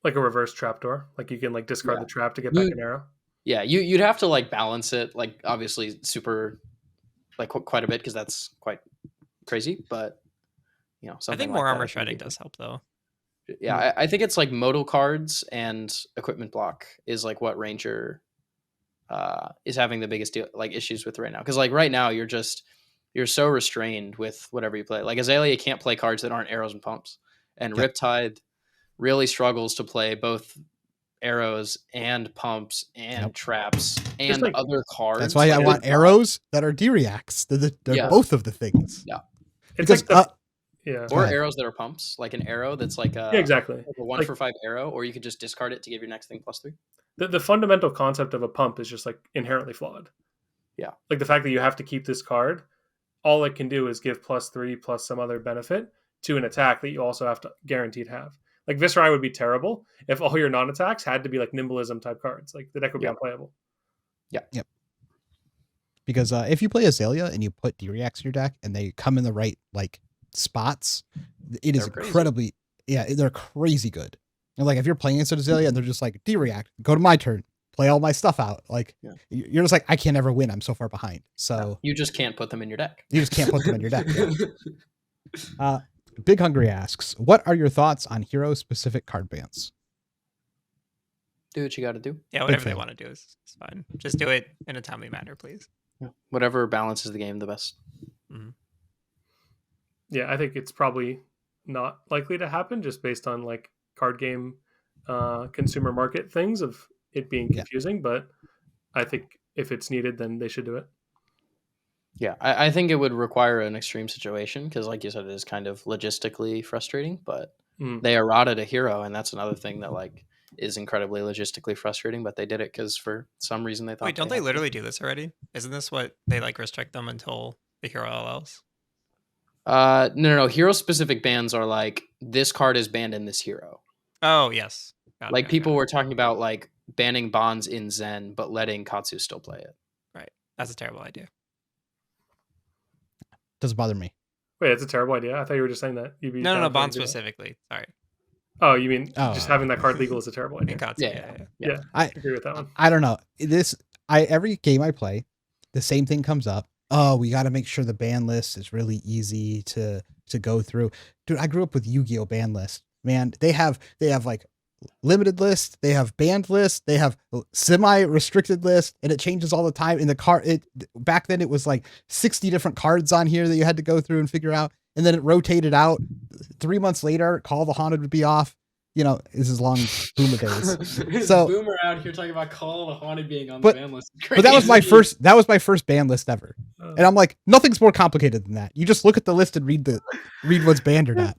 Like a reverse trapdoor. Like you can like discard Yeah. the trap to get back an arrow. Yeah, you'd have to like balance it, like obviously super, like quite a bit because that's quite crazy. But you know, I something think like more that, armor I think shredding would be- does help though. Yeah, I think it's like modal cards and equipment block is like what Ranger is having the biggest like issues with right now. Because like right now you're so restrained with whatever you play. Like Azalea can't play cards that aren't arrows and pumps, and Yep. Riptide really struggles to play both arrows and pumps and traps and like- other cards. That's why I Like, want they're arrows that are D-reacts. They're Yeah. both of the things. Yeah. It's Because like yeah. Go or ahead. arrows that are pumps, like an arrow that's like a, Yeah, exactly. like a 1 Like- for 5 arrow, or you could just discard it to give your next thing +3. The fundamental concept of a pump is just like inherently flawed. Yeah. Like the fact that you have to keep this card, all it can do is give +3 plus some other benefit to an attack that you also have to guaranteed have. Like Viserai would be terrible if all your non-attacks had to be like nimblism type cards. Like the deck would be unplayable. Because if you play Azalea and you put D-reacts in your deck and they come in the right like spots, it is They're crazy. incredibly they're crazy good. And like if you're playing against Azalea and they're just like D-react, go to my turn, play all my stuff out. Like you're just like, I can't ever win. I'm so far behind. So You just can't put them in your deck. you just can't put them in your deck. Yeah. Big Hungry asks, what are your thoughts on hero specific card bans? Do what you got to do. Yeah, whatever they fan. want to do is fine. Just do it in a timely manner, please. Whatever balances the game the best. Yeah, I think it's probably not likely to happen just based on like card game consumer market things of it being confusing. But I think if it's needed, then they should do it. Yeah, I think it would require an extreme situation because, like you said, it is kind of logistically frustrating. But they errated a hero, and that's another thing that like is incredibly logistically frustrating. But they did it because for some reason they thought. Wait, don't they had to. literally do this already? Isn't this what they like restrict them until the hero allows? No. Hero specific bans are like this card is banned in this hero. Oh yes. Got it, Like got it, people got it. were talking about like banning bonds in Zen, but letting Katsu still play it. Right. That's a terrible idea. Doesn't bother me. Wait, it's a terrible idea. I thought you were just saying that. You'd be No, down for bond to do that. specifically. Sorry. Oh, you mean Oh. just having that card legal is a terrible idea? In Katsu, Yeah. Yeah, I agree with that one. I don't know. Every game I play, the same thing comes up. Oh, we got to make sure the ban list is really easy to go through. Dude, I grew up with Yu-Gi-Oh ban list. Man, they have like limited list, they have banned list, they have semi-restricted list, and it changes all the time. In the card, back then it was like 60 different cards on here that you had to go through and figure out, and then it rotated out. 3 months later, Call of the Haunted would be off. You know, this is long Boomer days. So Boomer out here talking about Call of the Haunted being on But- the ban list. but that was my first ban list ever. And I'm like, nothing's more complicated than that. You just look at the list and read what's banned or not.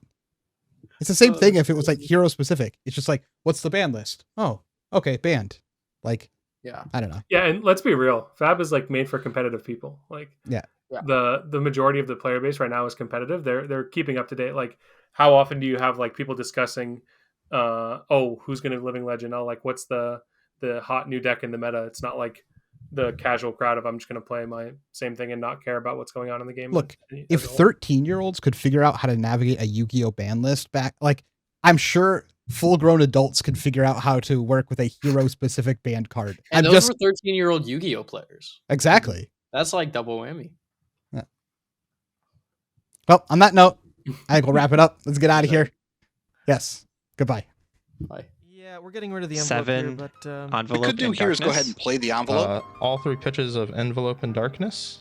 It's the same thing if it was like hero specific. It's just like, what's the ban list? Oh, okay, banned. Like, Yeah. I don't know. Yeah, and let's be real. FAB is like made for competitive people. Like Yeah. the majority of the player base right now is competitive. They're keeping up to date. Like how often do you have like people discussing who's gonna Living Legend? Oh, like what's the hot new deck in the meta? It's not like the casual crowd of I'm just gonna play my same thing and not care about what's going on in the game. Look, as if a whole. 13-year-olds could figure out how to navigate a Yu-Gi-Oh ban list back, like I'm sure full-grown adults could figure out how to work with a hero-specific banned card. And I'm those just were 13-year-old Yu-Gi-Oh players. exactly. That's like double whammy. Well, on that note, I think we'll wrap it up. Let's get out of here. Yes. Goodbye. Bye. Yeah, we're getting rid of the envelope here, Seven but Envelope What we could do in here is go ahead Darkness. and play the envelope. All 3 pitches of Envelope and Darkness.